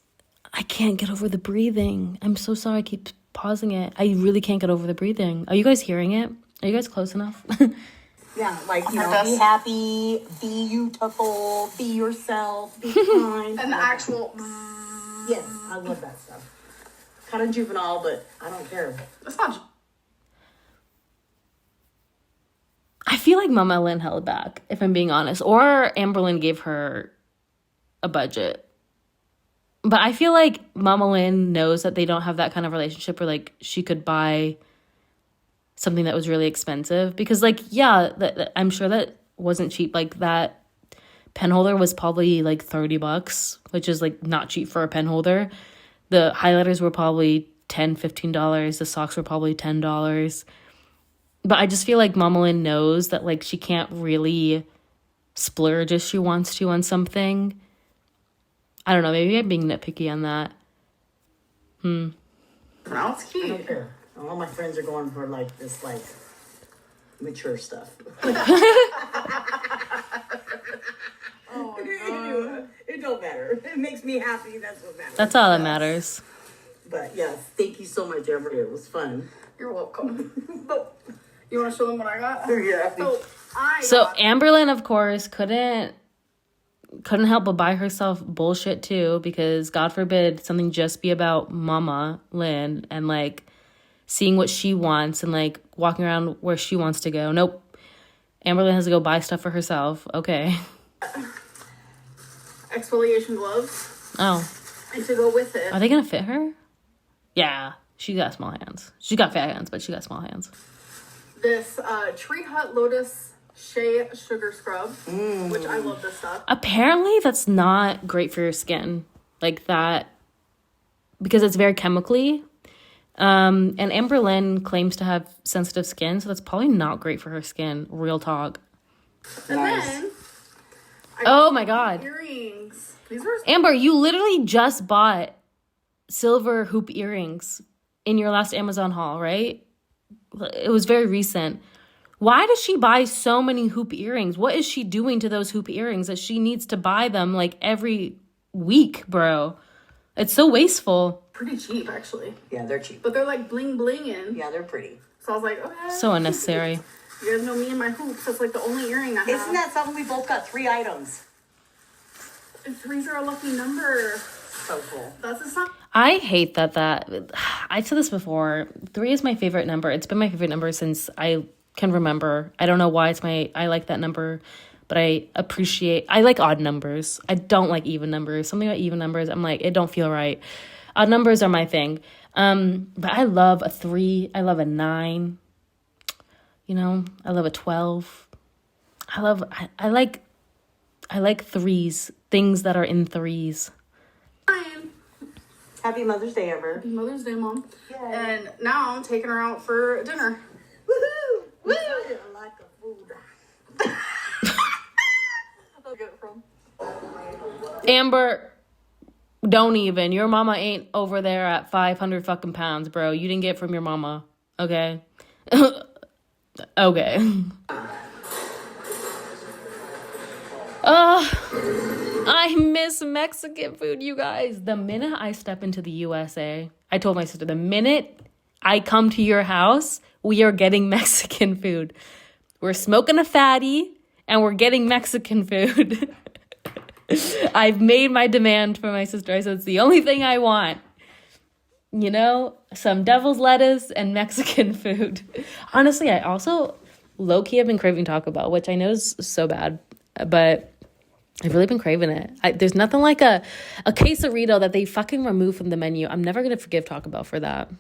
I can't get over the breathing. I'm so sorry I keep pausing it. I really can't get over the breathing. Are you guys hearing it? Are you guys close enough? Yeah, like, you know, desk. be happy, be beautiful, be yourself, be kind. And the actual. Yes, I love that stuff. Kind of juvenile, but I don't care. It's not. I feel like Mama Lynn held back, if I'm being honest. Or Amberlynn gave her a budget. But I feel like Mama Lynn knows that they don't have that kind of relationship where, like, she could buy something that was really expensive. Because, like, yeah, I'm sure that wasn't cheap. Like, that pen holder was probably, like, $30, which is, like, not cheap for a pen holder. The highlighters were probably $10, $15. The socks were probably $10. But I just feel like Mama Lynn knows that, like, she can't really splurge if she wants to on something. I don't know. Maybe I'm being nitpicky on that. Now it's I don't cute. care. All my friends are going for, like, this, like, mature stuff. Oh my god. It don't matter. It makes me happy. That's what matters. That's all that matters. But, yes, thank you so much, Amber. It was fun. You're welcome. You want to show them what I got? Yeah. So Amberlynn, of course, couldn't help but buy herself bullshit too, because God forbid something just be about Mama Lynn and, like, seeing what she wants and, like, walking around where she wants to go. Nope. Amberlynn has to go buy stuff for herself. Okay. Exfoliation gloves. Oh. And to go with it, Are they gonna fit her? Yeah. She got small hands. She got fat hands, but she got small hands. this Tree Hut Lotus Shea Sugar Scrub, which I love this stuff. Apparently that's not great for your skin. Like that, because it's very chemically. And Amberlynn claims to have sensitive skin, so that's probably not great for her skin. Real talk. And then Oh my God. earrings. These are Amber, you literally just bought silver hoop earrings in your last Amazon haul, right? It was very recent. Why does she buy so many hoop earrings? What is she doing to those hoop earrings that she needs to buy them like every week, bro? It's so wasteful. pretty cheap, actually. Yeah, they're cheap. But they're like bling blinging. Yeah, they're pretty. So I was like, okay. So unnecessary. You guys know me and my hoops. That's like the only earring I have. Isn't that something? We both got 3 items. And threes are a lucky number. So cool. That's a sign. I hate that I said this before. 3 is my favorite number. It's been my favorite number since I can remember. I don't know why I like that number, but I like odd numbers. I don't like even numbers. Something about even numbers, I'm like, it don't feel right. Odd numbers are my thing. But I love a 3. I love a 9. You know, I love a 12. I like threes, things that are in threes. Fine. Happy Mother's Day, Amber. Mother's Day, Mom. And now I'm taking her out for dinner. Woohoo! Woo! I like a food. I'll get it from. Amber, don't even. Your mama ain't over there at 500 fucking pounds, bro. You didn't get it from your mama. Okay? Okay. I miss Mexican food, you guys. The minute I step into the USA, I told my sister, the minute I come to your house, we are getting Mexican food. We're smoking a fatty and we're getting Mexican food. I've made my demand for my sister. I said, it's the only thing I want. You know, some devil's lettuce and Mexican food. Honestly, I also low-key have been craving Taco Bell, which I know is so bad, but I've really been craving it. There's nothing like a quesarito that they fucking remove from the menu. I'm never going to forgive Taco Bell for that.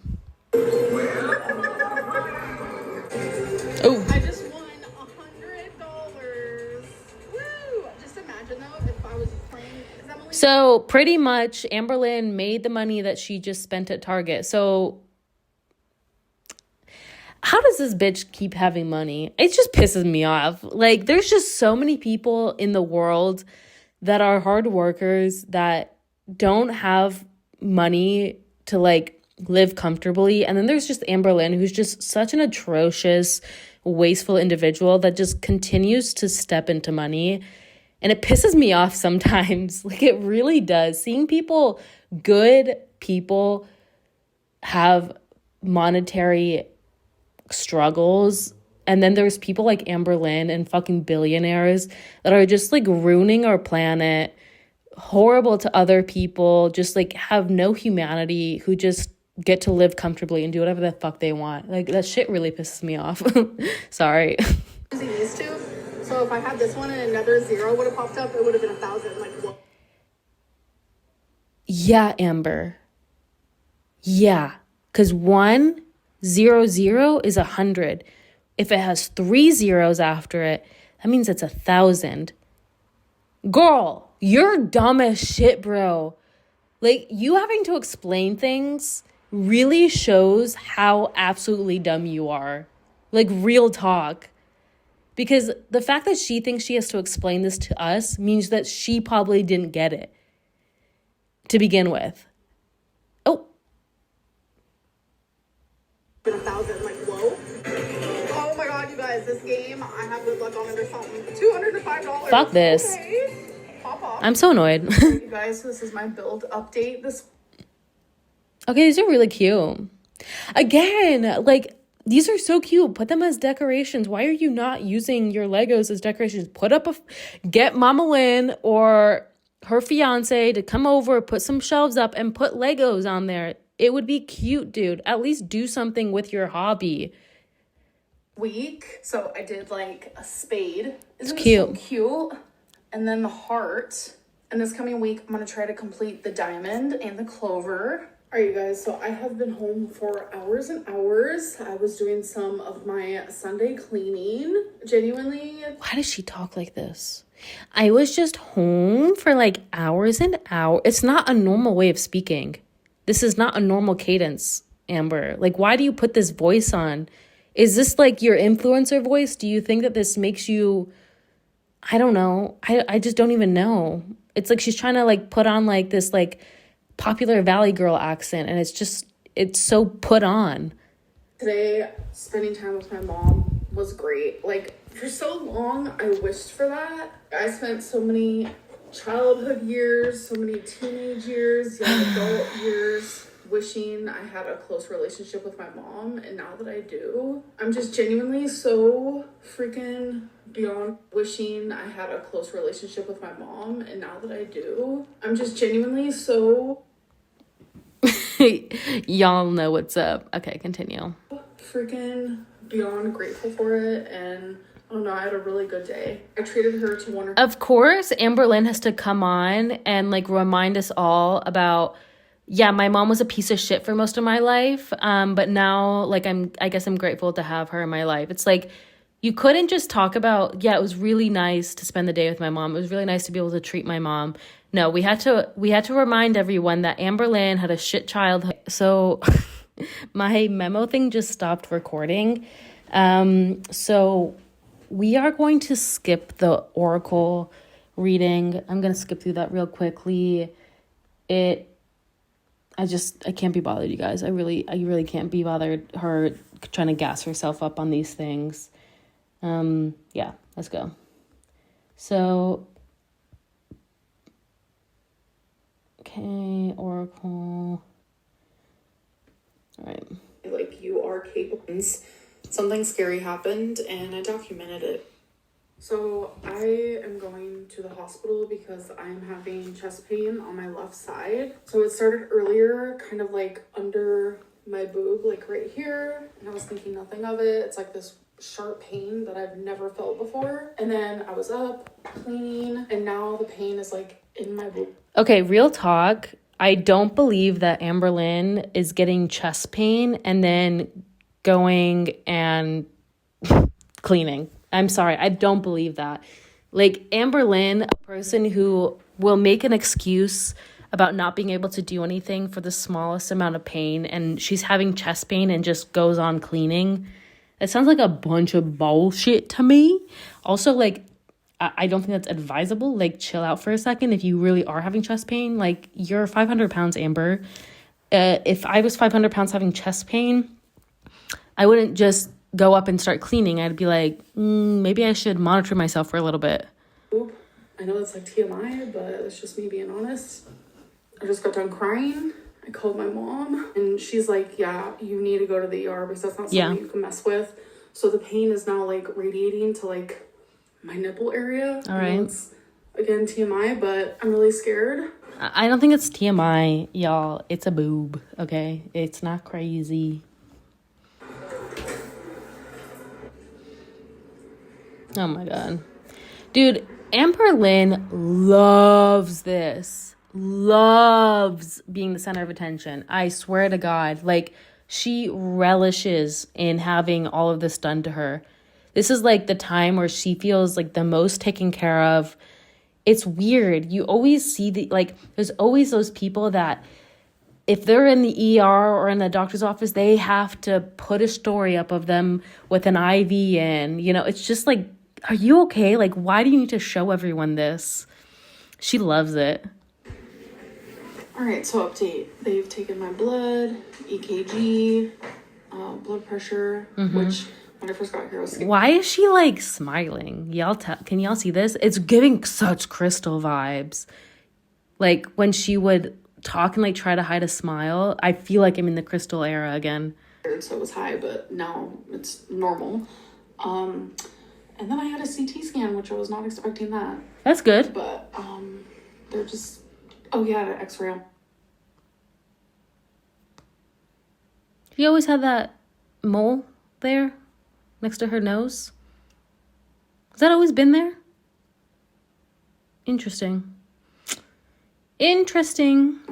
Oh. I just won $100. Woo! Just imagine though if I was playing. So pretty much Amberlynn made the money that she just spent at Target. So how does this bitch keep having money? It just pisses me off. Like, there's just so many people in the world that are hard workers that don't have money to like live comfortably. And then there's just Amberlynn, who's just such an atrocious, wasteful individual that just continues to step into money. And it pisses me off sometimes. Like, it really does. Seeing people, good people, have monetary struggles, and then there's people like Amberlynn and fucking billionaires that are just like ruining our planet, horrible to other people, just like have no humanity, who just get to live comfortably and do whatever the fuck they want. Like, that shit really pisses me off. Sorry. Using these two. So if I had this one and another 0 would have popped up, it would have been 1,000. Like, what? Yeah, Amber. Yeah, because 100 is 100. If it has 3 zeros after it, that means it's 1,000. Girl, you're dumb as shit, bro. Like, you having to explain things really shows how absolutely dumb you are. Like, real talk. Because the fact that she thinks she has to explain this to us means that she probably didn't get it to begin with. Oh. 1,000. Like, whoa. Oh my god, you guys, this game, I have good luck on it or something. $205. Fuck this. Okay. Pop off. I'm so annoyed. You guys, this is my build update. Okay, these are really cute. Again, like, these are so cute. Put them as decorations. Why are you not using your Legos as decorations? Get Mama Lynn or her fiance to come over, put some shelves up, and put Legos on there. It would be cute, dude. At least do something with your hobby. Week, so I did like a spade. Isn't It's it cute. so cute? And then the heart. And this coming week, I'm gonna try to complete the diamond and the clover. All right, you guys, so I have been home for hours and hours. I was doing some of my Sunday cleaning. Genuinely, Why does she talk like this? I was just home for like hours and hours. It's not a normal way of speaking. This is not a normal cadence, Amber. Like, why do you put this voice on? Is this like your influencer voice? Do you think that this makes you, I don't know. I just don't even know. It's like she's trying to like put on like this like popular Valley Girl accent, and it's so put on. today, spending time with my mom was great. Like, for so long, I wished for that. I spent so many childhood years, so many teenage years, young adult years, wishing I had a close relationship with my mom. And now that I do, I'm just genuinely so freaking beyond wishing I had a close relationship with my mom. And now that I do, I'm just genuinely so Y'all know what's up. Okay, continue. freaking beyond grateful for it. And oh no, I had a really good day. I treated her to one of Of course, Amberlynn has to come on and like remind us all about, yeah, my mom was a piece of shit for most of my life. But now like I guess I'm grateful to have her in my life. It's like, you couldn't just talk about, yeah, it was really nice to spend the day with my mom. It was really nice to be able to treat my mom. No, we had to remind everyone that Amberlynn had a shit childhood. So my memo thing just stopped recording. So we are going to skip the oracle reading. I'm going to skip through that real quickly. I can't be bothered, you guys. I really can't be bothered her trying to gas herself up on these things. Yeah, let's go. So, okay, oracle. All right. like, you are capable. Something scary happened and I documented it. So I am going to the hospital because I'm having chest pain on my left side. So it started earlier, kind of like under my boob, like right here. And I was thinking nothing of it. It's like this sharp pain that I've never felt before. And then I was up cleaning and now the pain is like in my boob. Okay, real talk. I don't believe that Amberlynn is getting chest pain and then going and cleaning. I'm sorry, I don't believe that. Like, Amberlynn, a person who will make an excuse about not being able to do anything for the smallest amount of pain, and she's having chest pain and just goes on cleaning. That sounds like a bunch of bullshit to me. Also, like, I don't think that's advisable. Like, chill out for a second if you really are having chest pain. Like, you're 500 pounds, Amber. If I was 500 pounds having chest pain, I wouldn't just go up and start cleaning. I'd be like, maybe I should monitor myself for a little bit. Oop. I know that's like TMI, but it's just me being honest. I just got done crying. I called my mom and she's like, yeah, you need to go to the ER because that's not something you can mess with. So the pain is now like radiating to like my nipple area. All right. It's, again, TMI, but I'm really scared. I don't think it's TMI, y'all. It's a boob, okay? It's not crazy. Oh my God. Dude, Amber Lynn loves this. Loves being the center of attention. I swear to God. Like, she relishes in having all of this done to her. This is like the time where she feels like the most taken care of. It's weird. You always see there's always those people that if they're in the ER or in the doctor's office, they have to put a story up of them with an IV in. You know, it's just like, are you okay? Like, why do you need to show everyone this? She loves it. All right, so update. They've taken my blood, EKG, blood pressure, which when I first got here was... Why is she like smiling? Can y'all see this? It's giving such Crystal vibes. Like when she would talk and like try to hide a smile, I feel like I'm in the Crystal era again. So it was high, but now it's normal. And then I had a CT scan, which I was not expecting that. That's good. But they're just... Oh yeah, an X-ray. You always had that mole there next to her nose? Has that always been there? Interesting.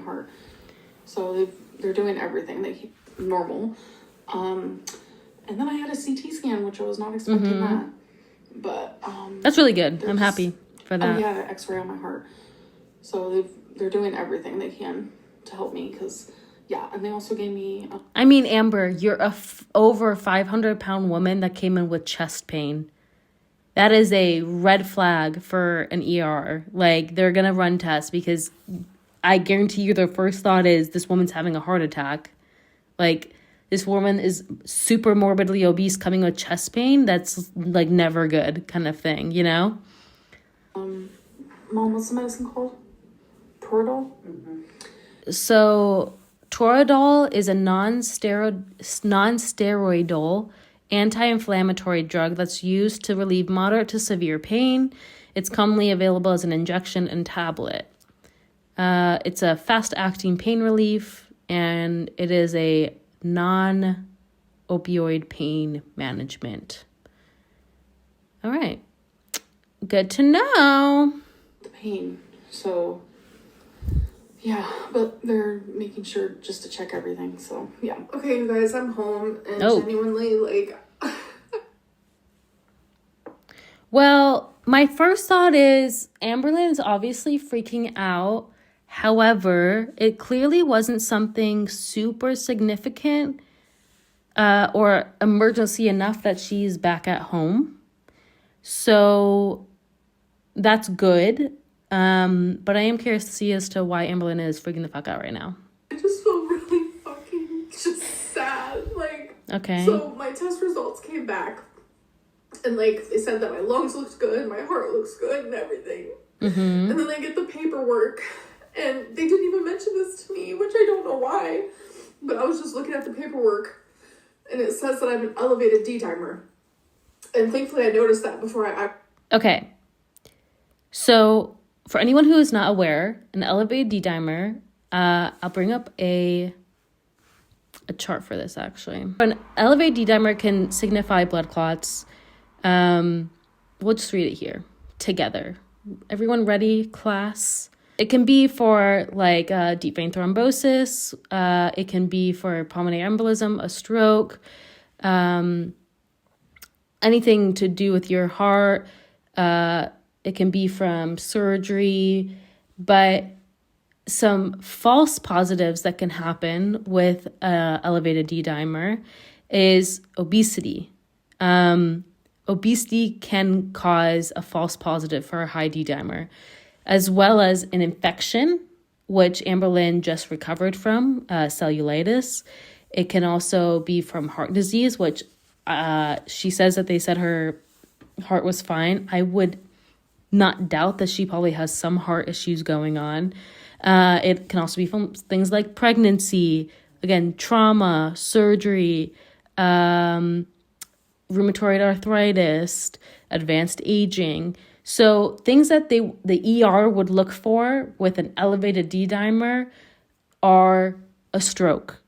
Heart. So they're doing everything. They keep normal. And then I had a CT scan, which I was not expecting that. But that's really good. I'm happy for that. Oh yeah, an X-ray on my heart. So they're doing everything they can to help me because, yeah, and they also gave me... I mean, Amber, you're over 500-pound woman that came in with chest pain. That is a red flag for an ER. Like, they're going to run tests because I guarantee you their first thought is this woman's having a heart attack. Like, this woman is super morbidly obese coming with chest pain. That's, like, never good kind of thing, you know? Mom, what's the medicine called? Toradol? So Toradol is a non-steroidal anti-inflammatory drug that's used to relieve moderate to severe pain. It's commonly available as an injection and tablet. It's a fast-acting pain relief, and it is a non-opioid pain management. All right. Good to know. The pain. So... yeah, but they're making sure just to check everything, so yeah. Okay, you guys, I'm home, and genuinely, like... Well, my first thought is Amber Lynn is obviously freaking out. However, it clearly wasn't something super significant or emergency enough that she's back at home. So that's good. But I am curious to see as to why Amber Lynn is freaking the fuck out right now. I just feel really fucking just sad. Like, okay. So my test results came back, and like they said that my lungs looked good, my heart looks good, and everything. And then I get the paperwork, and they didn't even mention this to me, which I don't know why. But I was just looking at the paperwork, and it says that I have an elevated D-dimer, and thankfully I noticed that before I. Okay. So, for anyone who is not aware, an elevated D-dimer, I'll bring up a chart for this, actually. An elevated D-dimer can signify blood clots. We'll just read it here together. Everyone ready, class? It can be for, like, deep vein thrombosis. It can be for pulmonary embolism, a stroke, anything to do with your heart. It can be from surgery, but some false positives that can happen with elevated D-dimer is obesity. obesity can cause a false positive for a high D-dimer, as well as an infection, which Amberlynn just recovered from, cellulitis. It can also be from heart disease, which she says that they said her heart was fine. I would not doubt that she probably has some heart issues going on. It can also be from things like pregnancy, again, trauma, surgery, rheumatoid arthritis, advanced aging. So things that the ER would look for with an elevated D-dimer are a stroke,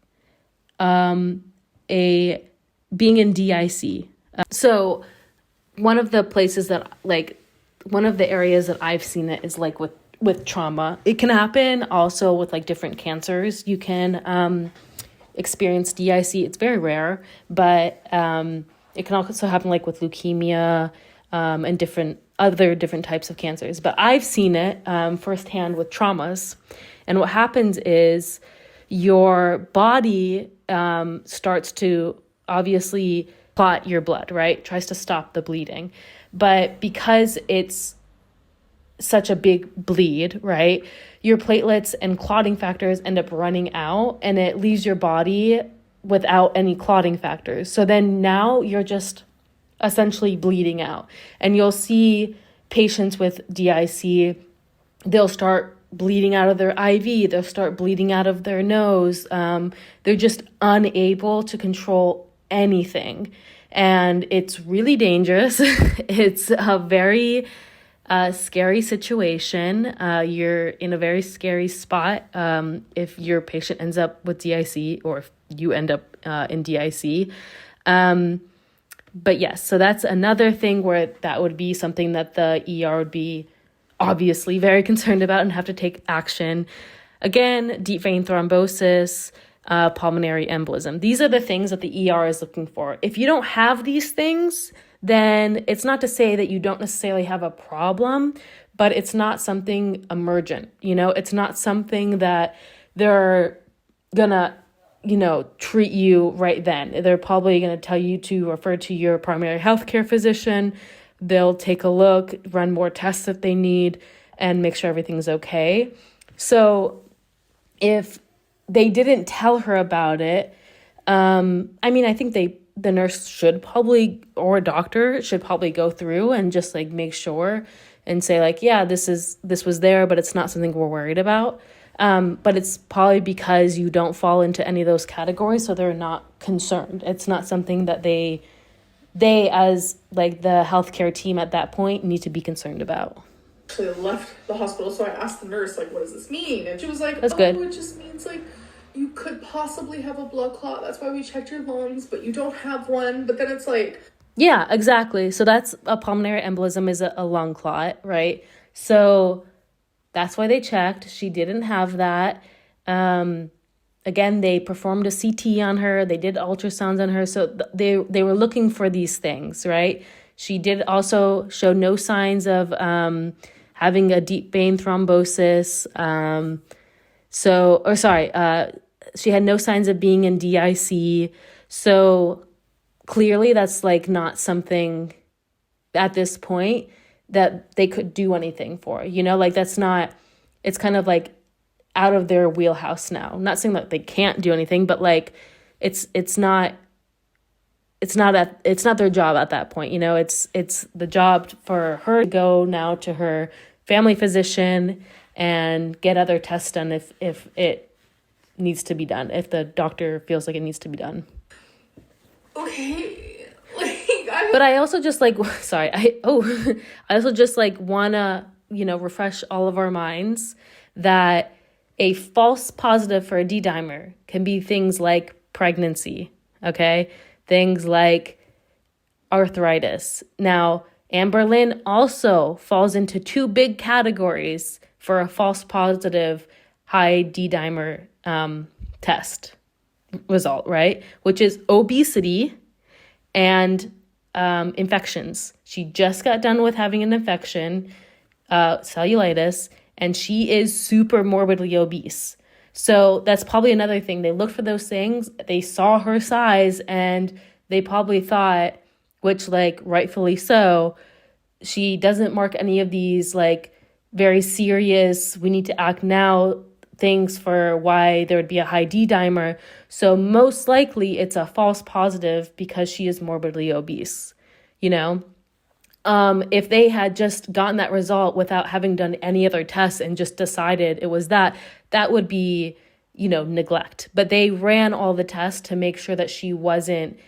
being in DIC. So one of the places that one of the areas that I've seen it is like with trauma. It can happen also with like different cancers. You can experience DIC. It's very rare, but it can also happen like with leukemia and different types of cancers. But I've seen it firsthand with traumas. And what happens is your body starts to obviously clot your blood, right? Tries to stop the bleeding. But because it's such a big bleed, right? Your platelets and clotting factors end up running out, and it leaves your body without any clotting factors. So then now you're just essentially bleeding out. And you'll see patients with DIC, they'll start bleeding out of their IV, they'll start bleeding out of their nose. They're just unable to control anything. And it's really dangerous. It's a very scary situation. You're in a very scary spot if your patient ends up with DIC or if you end up in DIC. But yes, so that's another thing where that would be something that the ER would be obviously very concerned about and have to take action. Again, deep vein thrombosis, pulmonary embolism. These are the things that the ER is looking for. If you don't have these things, then it's not to say that you don't necessarily have a problem, but it's not something emergent. It's not something that they're gonna, treat you right then. They're probably gonna tell you to refer to your primary healthcare physician. They'll take a look, run more tests if they need, and make sure everything's okay. So if they didn't tell her about it, I think the nurse should probably, or a doctor should probably go through and just like make sure and say like, yeah, this was there, but it's not something we're worried about. But it's probably because you don't fall into any of those categories, so they're not concerned. It's not something that they as like the healthcare team at that point need to be concerned about. Actually left the hospital, so I asked the nurse like, what does this mean? And she was like, That's good. It just means like you could possibly have a blood clot. That's why we checked your lungs, but you don't have one. But then it's like, yeah, exactly. So that's a pulmonary embolism is a lung clot, right? So that's why they checked. She didn't have that. Again, they performed a CT on her. They did ultrasounds on her. So they were looking for these things, right? She did also show no signs of having a deep vein thrombosis. She had no signs of being in DIC. So clearly that's like not something at this point that they could do anything for, that's not, it's kind of like out of their wheelhouse now. I'm not saying that they can't do anything, but like it's not their job at that point. It's the job for her to go now to her family physician and get other tests done if it needs to be done, if the doctor feels like it needs to be done. okay. But I also just like, I also just like wanna, refresh all of our minds that a false positive for a D-dimer can be things like pregnancy, okay? Things like arthritis. Now, Amberlynn also falls into two big categories for a false positive high D-dimer test result, right? Which is obesity and infections. She just got done with having an infection, cellulitis, and she is super morbidly obese. So that's probably another thing. They looked for those things. They saw her size and they probably thought which, like, rightfully so. She doesn't mark any of these, like, very serious, we need to act now things for why there would be a high D-dimer. So most likely it's a false positive because she is morbidly obese, you know? If they had just gotten that result without having done any other tests and just decided it was that would be, you know, neglect. But they ran all the tests to make sure that she wasn't,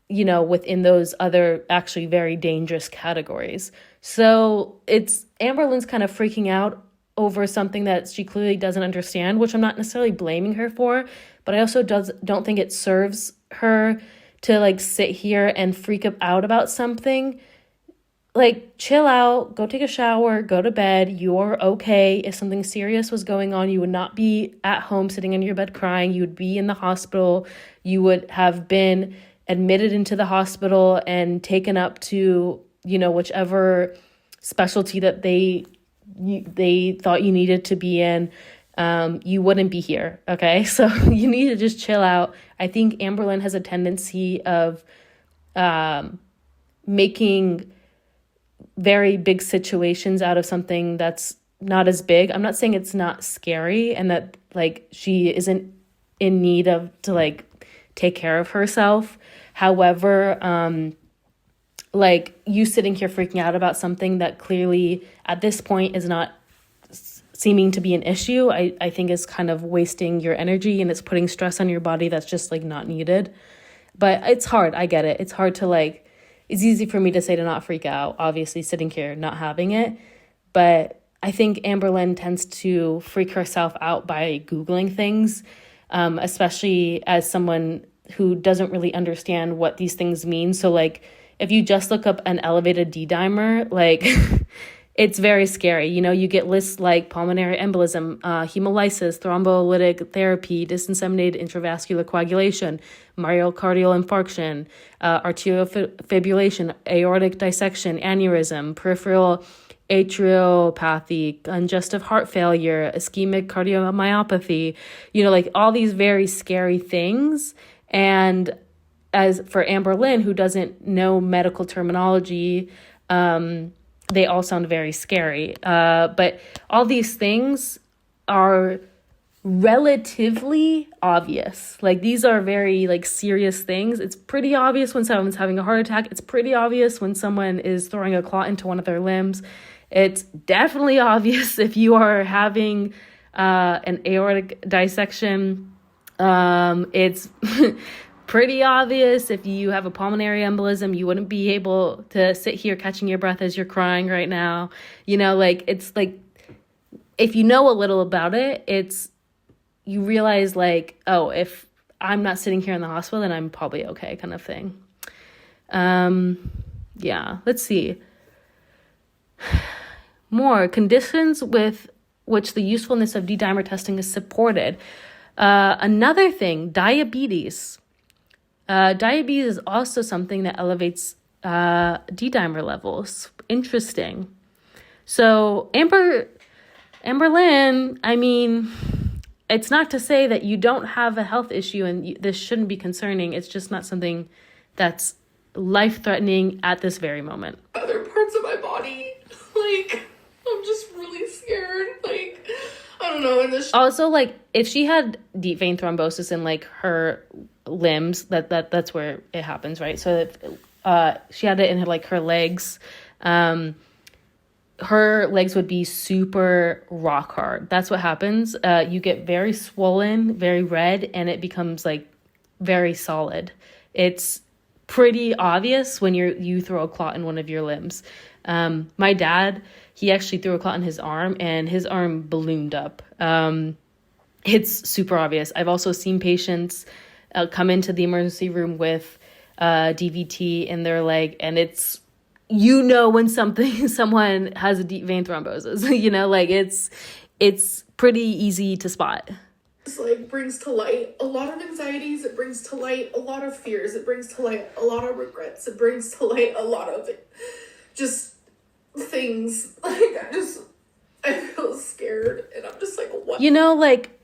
you know, within those other actually very dangerous categories. So it's Amberlynn's kind of freaking out over something that she clearly doesn't understand, which I'm not necessarily blaming her for, but I also don't think it serves her to, like, sit here and freak out about something. Like, chill out, go take a shower, go to bed. You're okay. If something serious was going on, you would not be at home sitting in your bed crying. You would be in the hospital. You would have been admitted into the hospital and taken up to, you know, whichever specialty that they thought you needed to be in. You wouldn't be here, okay? So you need to just chill out. I think Amberlynn has a tendency of making very big situations out of something that's not as big. I'm not saying it's not scary and that, like, she isn't in need of to, like, take care of herself. However, like, you sitting here freaking out about something that clearly at this point is not seeming to be an issue, I think is kind of wasting your energy, and it's putting stress on your body that's just, like, not needed. But it's hard. I get it. It's hard to, like, it's easy for me to say to not freak out, obviously, sitting here not having it. But I think Amberlynn tends to freak herself out by Googling things, especially as someone who doesn't really understand what these things mean. So, like, if you just look up an elevated D-dimer, like, it's very scary. You know, you get lists like pulmonary embolism, hemolysis, thrombolytic therapy, disseminated intravascular coagulation, myocardial infarction, arterial fibrillation, aortic dissection, aneurysm, peripheral atriopathy, congestive heart failure, ischemic cardiomyopathy, you know, like, all these very scary things. And as for Amberlynn, who doesn't know medical terminology, they all sound very scary. But all these things are relatively obvious. Like, these are very, like, serious things. It's pretty obvious when someone's having a heart attack. It's pretty obvious when someone is throwing a clot into one of their limbs. It's definitely obvious if you are having an aortic dissection. It's pretty obvious if you have a pulmonary embolism. You wouldn't be able to sit here catching your breath as you're crying right now. You know, like, it's like, if you know a little about it, you realize, like, oh, if I'm not sitting here in the hospital, then I'm probably okay, kind of thing. Yeah, let's see. More conditions with which the usefulness of D-dimer testing is supported. Another thing, diabetes. Diabetes is also something that elevates D-dimer levels. Interesting. So Amberlynn, I mean, it's not to say that you don't have a health issue and this shouldn't be concerning. It's just not something that's life-threatening at this very moment. Other parts of my body, like, I'm just really scared. Like, I don't know. And this also, like, if she had deep vein thrombosis in, like, her limbs, that's where it happens, right? So if she had it in her, like, her legs, her legs would be super rock hard. That's what happens. You get very swollen, very red, and it becomes, like, very solid. It's pretty obvious when you throw a clot in one of your limbs. My dad, he actually threw a clot in his arm, and his arm ballooned up. It's super obvious. I've also seen patients come into the emergency room with DVT in their leg, and it's, you know, when someone has a deep vein thrombosis, you know, like, it's pretty easy to spot. This, like, brings to light a lot of anxieties. It brings to light a lot of fears. It brings to light a lot of regrets. It brings to light a lot of just things. Like, I feel scared, and I'm just like, what? You know, like,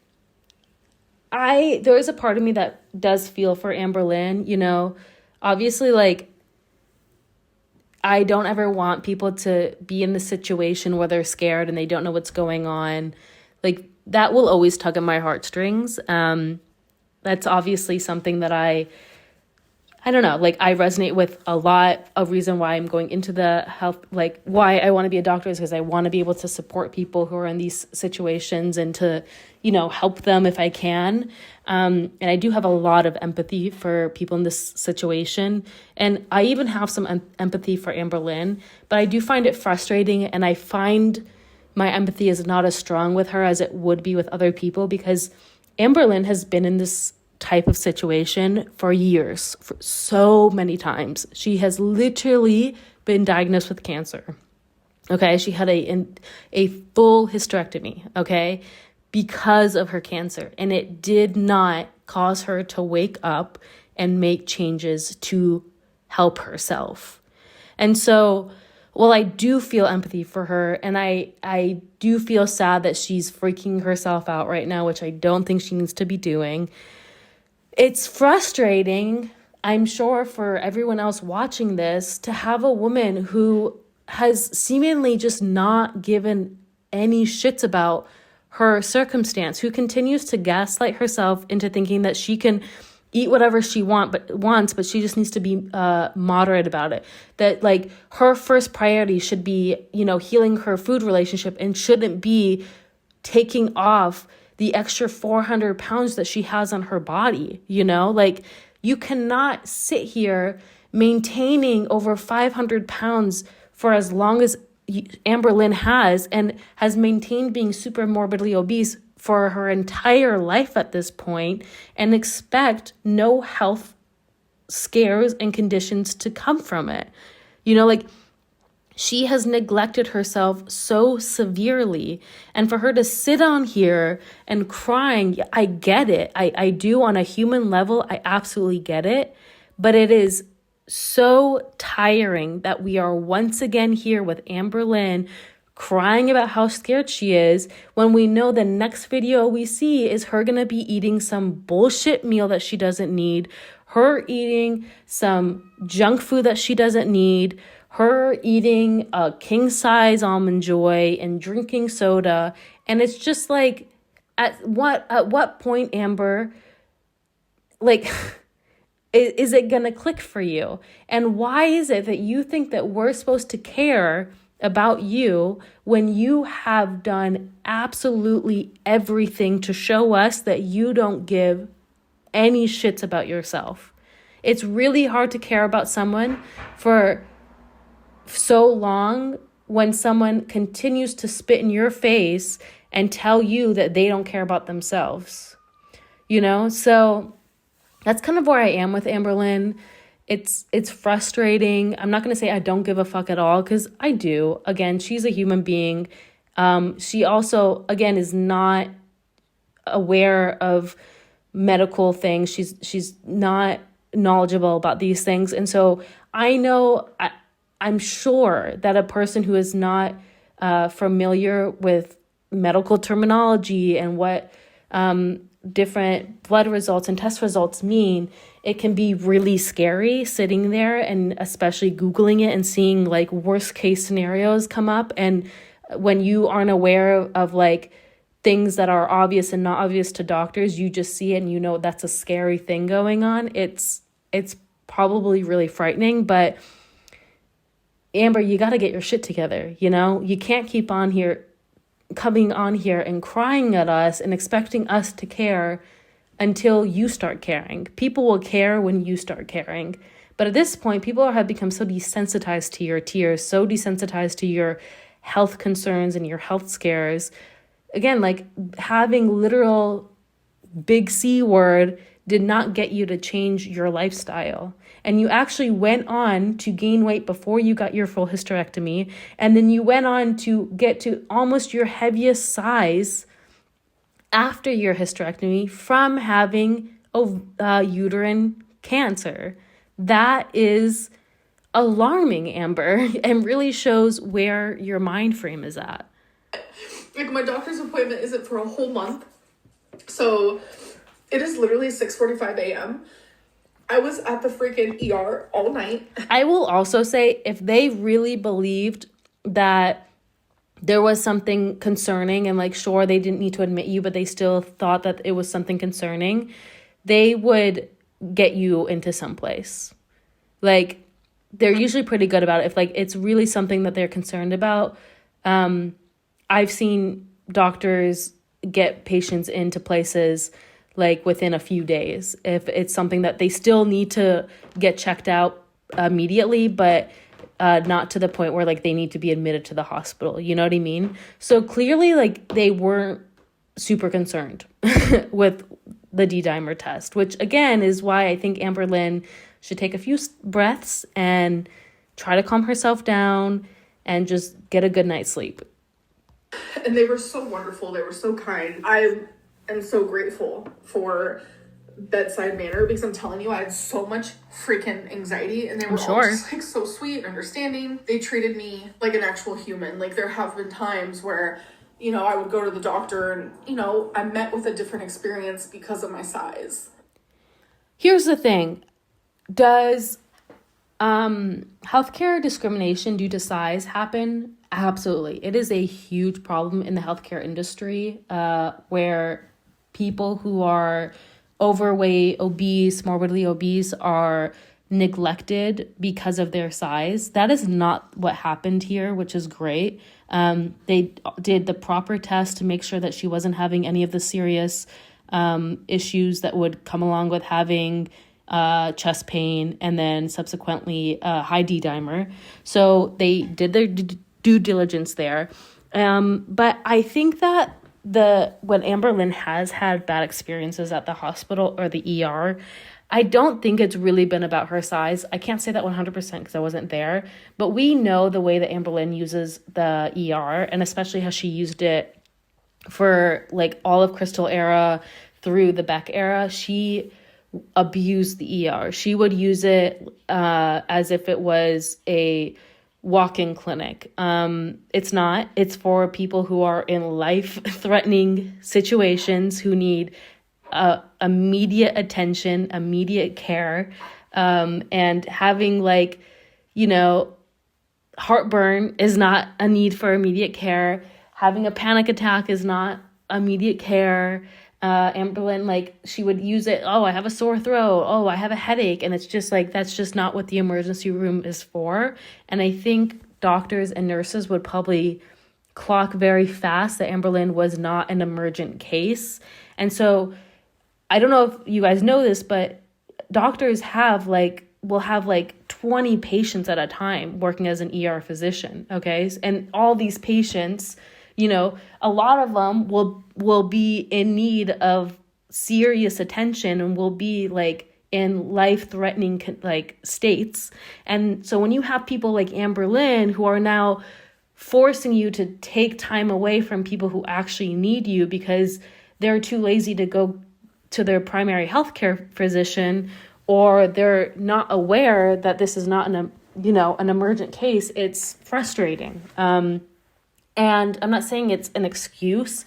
there is a part of me that does feel for Amberlynn, you know, obviously, like, I don't ever want people to be in the situation where they're scared and they don't know what's going on. Like, that will always tug at my heartstrings. That's obviously something that I don't know, like, I resonate with a lot. A reason why I'm going into the health, like, why I want to be a doctor is because I want to be able to support people who are in these situations and to, you know, help them if I can. And I do have a lot of empathy for people in this situation. And I even have some empathy for Amberlynn, but I do find it frustrating. And I find my empathy is not as strong with her as it would be with other people, because Amberlynn has been in this type of situation for years, for so many times. She has literally been diagnosed with cancer. Okay, she had a full hysterectomy, okay, because of her cancer. And it did not cause her to wake up and make changes to help herself. And so, well, I do feel empathy for her, and I do feel sad that she's freaking herself out right now, which I don't think she needs to be doing. It's frustrating, I'm sure, for everyone else watching this to have a woman who has seemingly just not given any shits about her circumstance, who continues to gaslight herself into thinking that she can eat whatever she wants, but she just needs to be moderate about it. That, like, her first priority should be, you know, healing her food relationship, and shouldn't be taking off the extra 400 pounds that she has on her body. You know, like, you cannot sit here maintaining over 500 pounds for as long as Amberlynn has, and has maintained being super morbidly obese for her entire life at this point, and expect no health scares and conditions to come from it. You know, like, she has neglected herself so severely. And for her to sit on here and crying, I get it. I do, on a human level, I absolutely get it. But it is so tiring that we are once again here with Amberlynn crying about how scared she is, when we know the next video we see is her gonna be eating some bullshit meal that she doesn't need, her eating some junk food that she doesn't need, her eating a king-size Almond Joy and drinking soda. And it's just like, at what point, Amber, like, is it gonna click for you? And why is it that you think that we're supposed to care about you when you have done absolutely everything to show us that you don't give any shits about yourself? It's really hard to care about someone for so long when someone continues to spit in your face and tell you that they don't care about themselves. You know, so that's kind of where I am with Amberlynn. It's frustrating. I'm not going to say I don't give a fuck at all, because I do. Again, she's a human being. She also, again, is not aware of medical things. She's not knowledgeable about these things. And so I'm sure that a person who is not familiar with medical terminology and what different blood results and test results mean, it can be really scary sitting there, and especially Googling it and seeing, like, worst case scenarios come up. And when you aren't aware of like things that are obvious and not obvious to doctors, you just see it and you know that's a scary thing going on. It's probably really frightening. But Amber, you got to get your shit together. You know, you can't keep coming on here and crying at us and expecting us to care until you start caring. People will care when you start caring. But at this point, people have become so desensitized to your tears, so desensitized to your health concerns and your health scares. Again, like, having literal big C word did not get you to change your lifestyle. And you actually went on to gain weight before you got your full hysterectomy. And then you went on to get to almost your heaviest size after your hysterectomy from having uterine cancer. That is alarming, Amber, and really shows where your mind frame is at. Like, my doctor's appointment isn't for a whole month. So it is literally 6:45 a.m. I was at the freaking ER all night. I will also say, if they really believed that there was something concerning and like, sure, they didn't need to admit you, but they still thought that it was something concerning, they would get you into someplace. Like, they're usually pretty good about it. If like it's really something that they're concerned about, I've seen doctors get patients into places like within a few days if it's something that they still need to get checked out immediately, but not to the point where like they need to be admitted to the hospital. You know what I mean? So clearly, like, they weren't super concerned with the D-dimer test, which again is why I think Amberlynn should take a few breaths and try to calm herself down and just get a good night's sleep. And they were so wonderful. They were so kind. I am so grateful for bedside manner, because I'm telling you, I had so much freaking anxiety, and they were all just like so sweet and understanding. They treated me like an actual human. Like, there have been times where, you know, I would go to the doctor and, you know, I met with a different experience because of my size. Here's the thing. Does healthcare discrimination due to size happen? Absolutely. It is a huge problem in the healthcare industry, where people who are overweight, obese, morbidly obese are neglected because of their size. That is not what happened here, which is great. They did the proper test to make sure that she wasn't having any of the serious issues that would come along with having chest pain and then subsequently high D-dimer. So they did their due diligence there. But I think that when Amberlynn has had bad experiences at the hospital or the ER, I don't think it's really been about her size. I can't say that 100% because I wasn't there, but we know the way that Amberlynn uses the ER, and especially how she used it for like all of Crystal era through the Beck era. She abused the ER. She would use it as if it was a walk-in clinic. It's not. It's for people who are in life-threatening situations, who need immediate attention, immediate care, and having like, you know, heartburn is not a need for immediate care. Having a panic attack is not immediate care. Amberlynn, like, she would use it, oh, I have a sore throat, oh, I have a headache, and it's just like, that's just not what the emergency room is for. And I think doctors and nurses would probably clock very fast that Amberlynn was not an emergent case. And so I don't know if you guys know this, but doctors will have like 20 patients at a time working as an ER physician, okay? And all these patients, you know, a lot of them will be in need of serious attention and will be like in life-threatening like states. And so when you have people like Amberlynn who are now forcing you to take time away from people who actually need you because they're too lazy to go to their primary healthcare physician, or they're not aware that this is not an emergent case, it's frustrating. And I'm not saying it's an excuse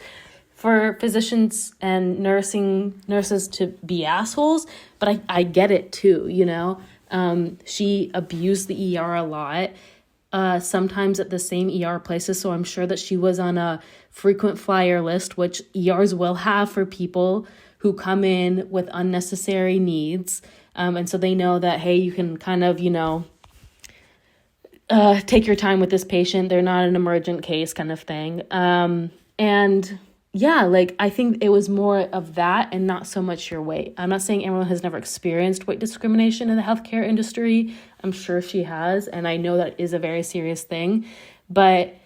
for physicians and nurses to be assholes, but I get it too, you know. She abused the ER a lot, sometimes at the same ER places, so I'm sure that she was on a frequent flyer list, which ERs will have for people who come in with unnecessary needs. And so they know that, hey, you can kind of, you know, take your time with this patient. They're not an emergent case kind of thing. And yeah, like, I think it was more of that and not so much your weight. I'm not saying Amberlynn has never experienced weight discrimination in the healthcare industry. I'm sure she has, and I know that is a very serious thing. But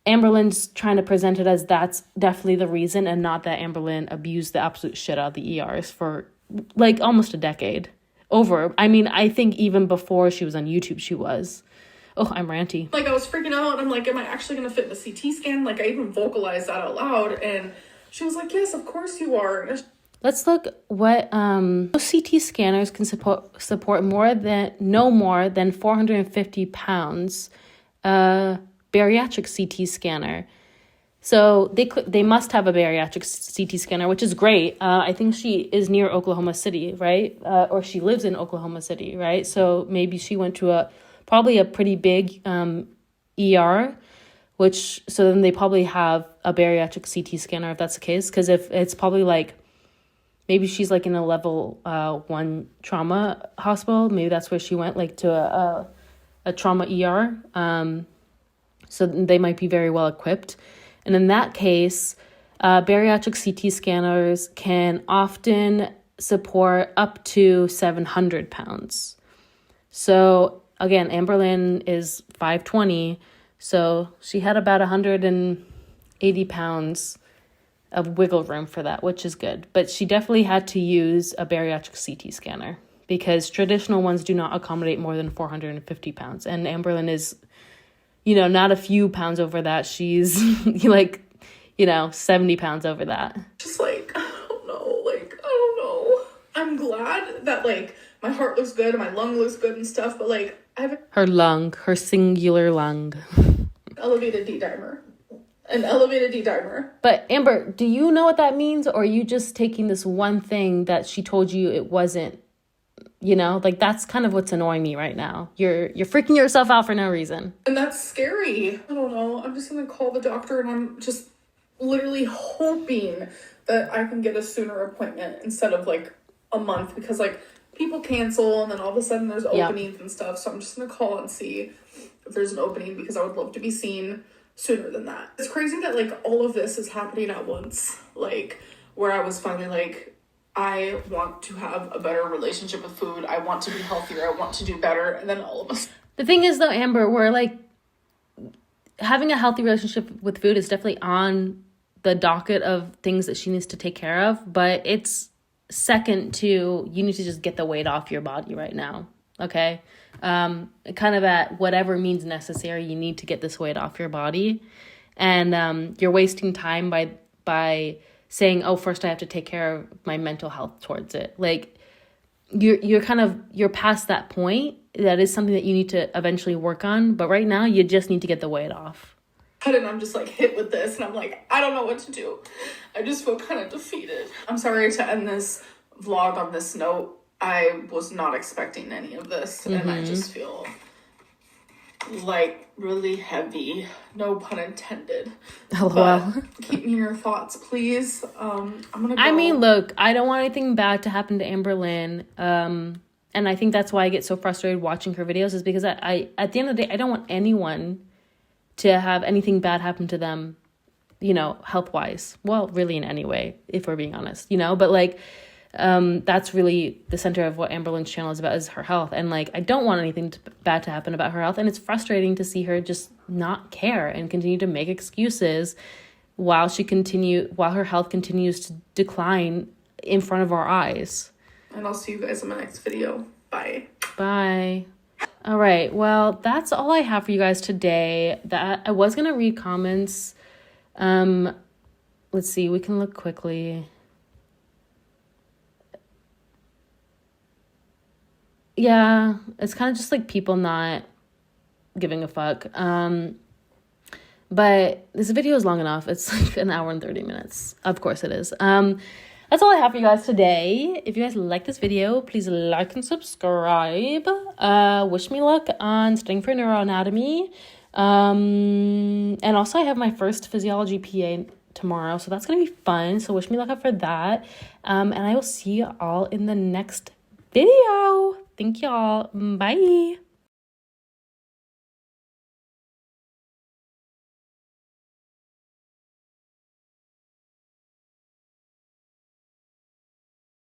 Amberlynn's trying to present it as that's definitely the reason, and not that Amberlynn abused the absolute shit out of the ERs for like almost a decade. Over. I mean, I think even before she was on YouTube, she was. Oh, I'm ranty. Like, I was freaking out. I'm like, am I actually going to fit in the CT scan? Like, I even vocalized that out loud. And she was like, yes, of course you are. Let's look what CT scanners can support no more than 450 pounds. Bariatric CT scanner. So they must have a bariatric CT scanner, which is great. I think she is near Oklahoma City, right? Or she lives in Oklahoma City, right? So maybe she went to probably a pretty big ER, so then they probably have a bariatric CT scanner if that's the case. Because if it's probably like, maybe she's like in a level 1 trauma hospital. Maybe that's where she went, like to a trauma ER. So they might be very well equipped. And in that case, bariatric CT scanners can often support up to 700 pounds. So again, Amberlynn is 5'20", so she had about 180 pounds of wiggle room for that, which is good. But she definitely had to use a bariatric CT scanner because traditional ones do not accommodate more than 450 pounds. And Amberlynn is, not a few pounds over that. She's like, 70 pounds over that. Just like, I don't know. I'm glad that like my heart looks good and my lung looks good and stuff, but like I have Her singular lung. an elevated D-dimer. But Amber, do you know what that means? Or are you just taking this one thing that she told you it wasn't, like that's kind of what's annoying me right now. You're freaking yourself out for no reason. And that's scary. I don't know. I'm just going to call the doctor and I'm just literally hoping that I can get a sooner appointment instead of like a month because like people cancel and then all of a sudden there's openings and stuff. So I'm just going to call and see if there's an opening because I would love to be seen sooner than that. It's crazy that like all of this is happening at once. Like where I was finally like, I want to have a better relationship with food. I want to be healthier. I want to do better. And then all of us. The thing is though, Amber, we're like having a healthy relationship with food is definitely on the docket of things that she needs to take care of. But it's second to, you need to just get the weight off your body right now. Okay. Kind of at whatever means necessary, you need to get this weight off your body. And you're wasting time by saying, oh, first I have to take care of my mental health towards it. Like you're past that point. That is something that you need to eventually work on. But right now you just need to get the weight off. And I'm just like hit with this and I'm like, I don't know what to do. I just feel kind of defeated. I'm sorry to end this vlog on this note. I was not expecting any of this and I just feel like really heavy, no pun intended. LOL. Keep me in your thoughts, please. I'm gonna go. I mean, look, I don't want anything bad to happen to Amberlynn. And I think that's why I get so frustrated watching her videos is because I at the end of the day, I don't want anyone to have anything bad happen to them, health-wise. Well, really in any way, if we're being honest, but like, that's really the center of what Amberlynn's channel is about, is her health. And like, I don't want anything bad to happen about her health. And it's frustrating to see her just not care and continue to make excuses while her health continues to decline in front of our eyes. And I'll see you guys in my next video. Bye. Bye. All right. Well, that's all I have for you guys today. That I was going to read comments. Let's see. We can look quickly. Yeah, it's kind of just like people not giving a fuck. But this video is long enough. It's like an hour and 30 minutes. Of course it is. That's all I have for you guys today. If you guys like this video, please like and subscribe. Wish me luck on studying for neuroanatomy. And also I have my first physiology PA tomorrow, so that's going to be fun. So wish me luck out for that. And I will see you all in the next video. Thank y'all. Bye.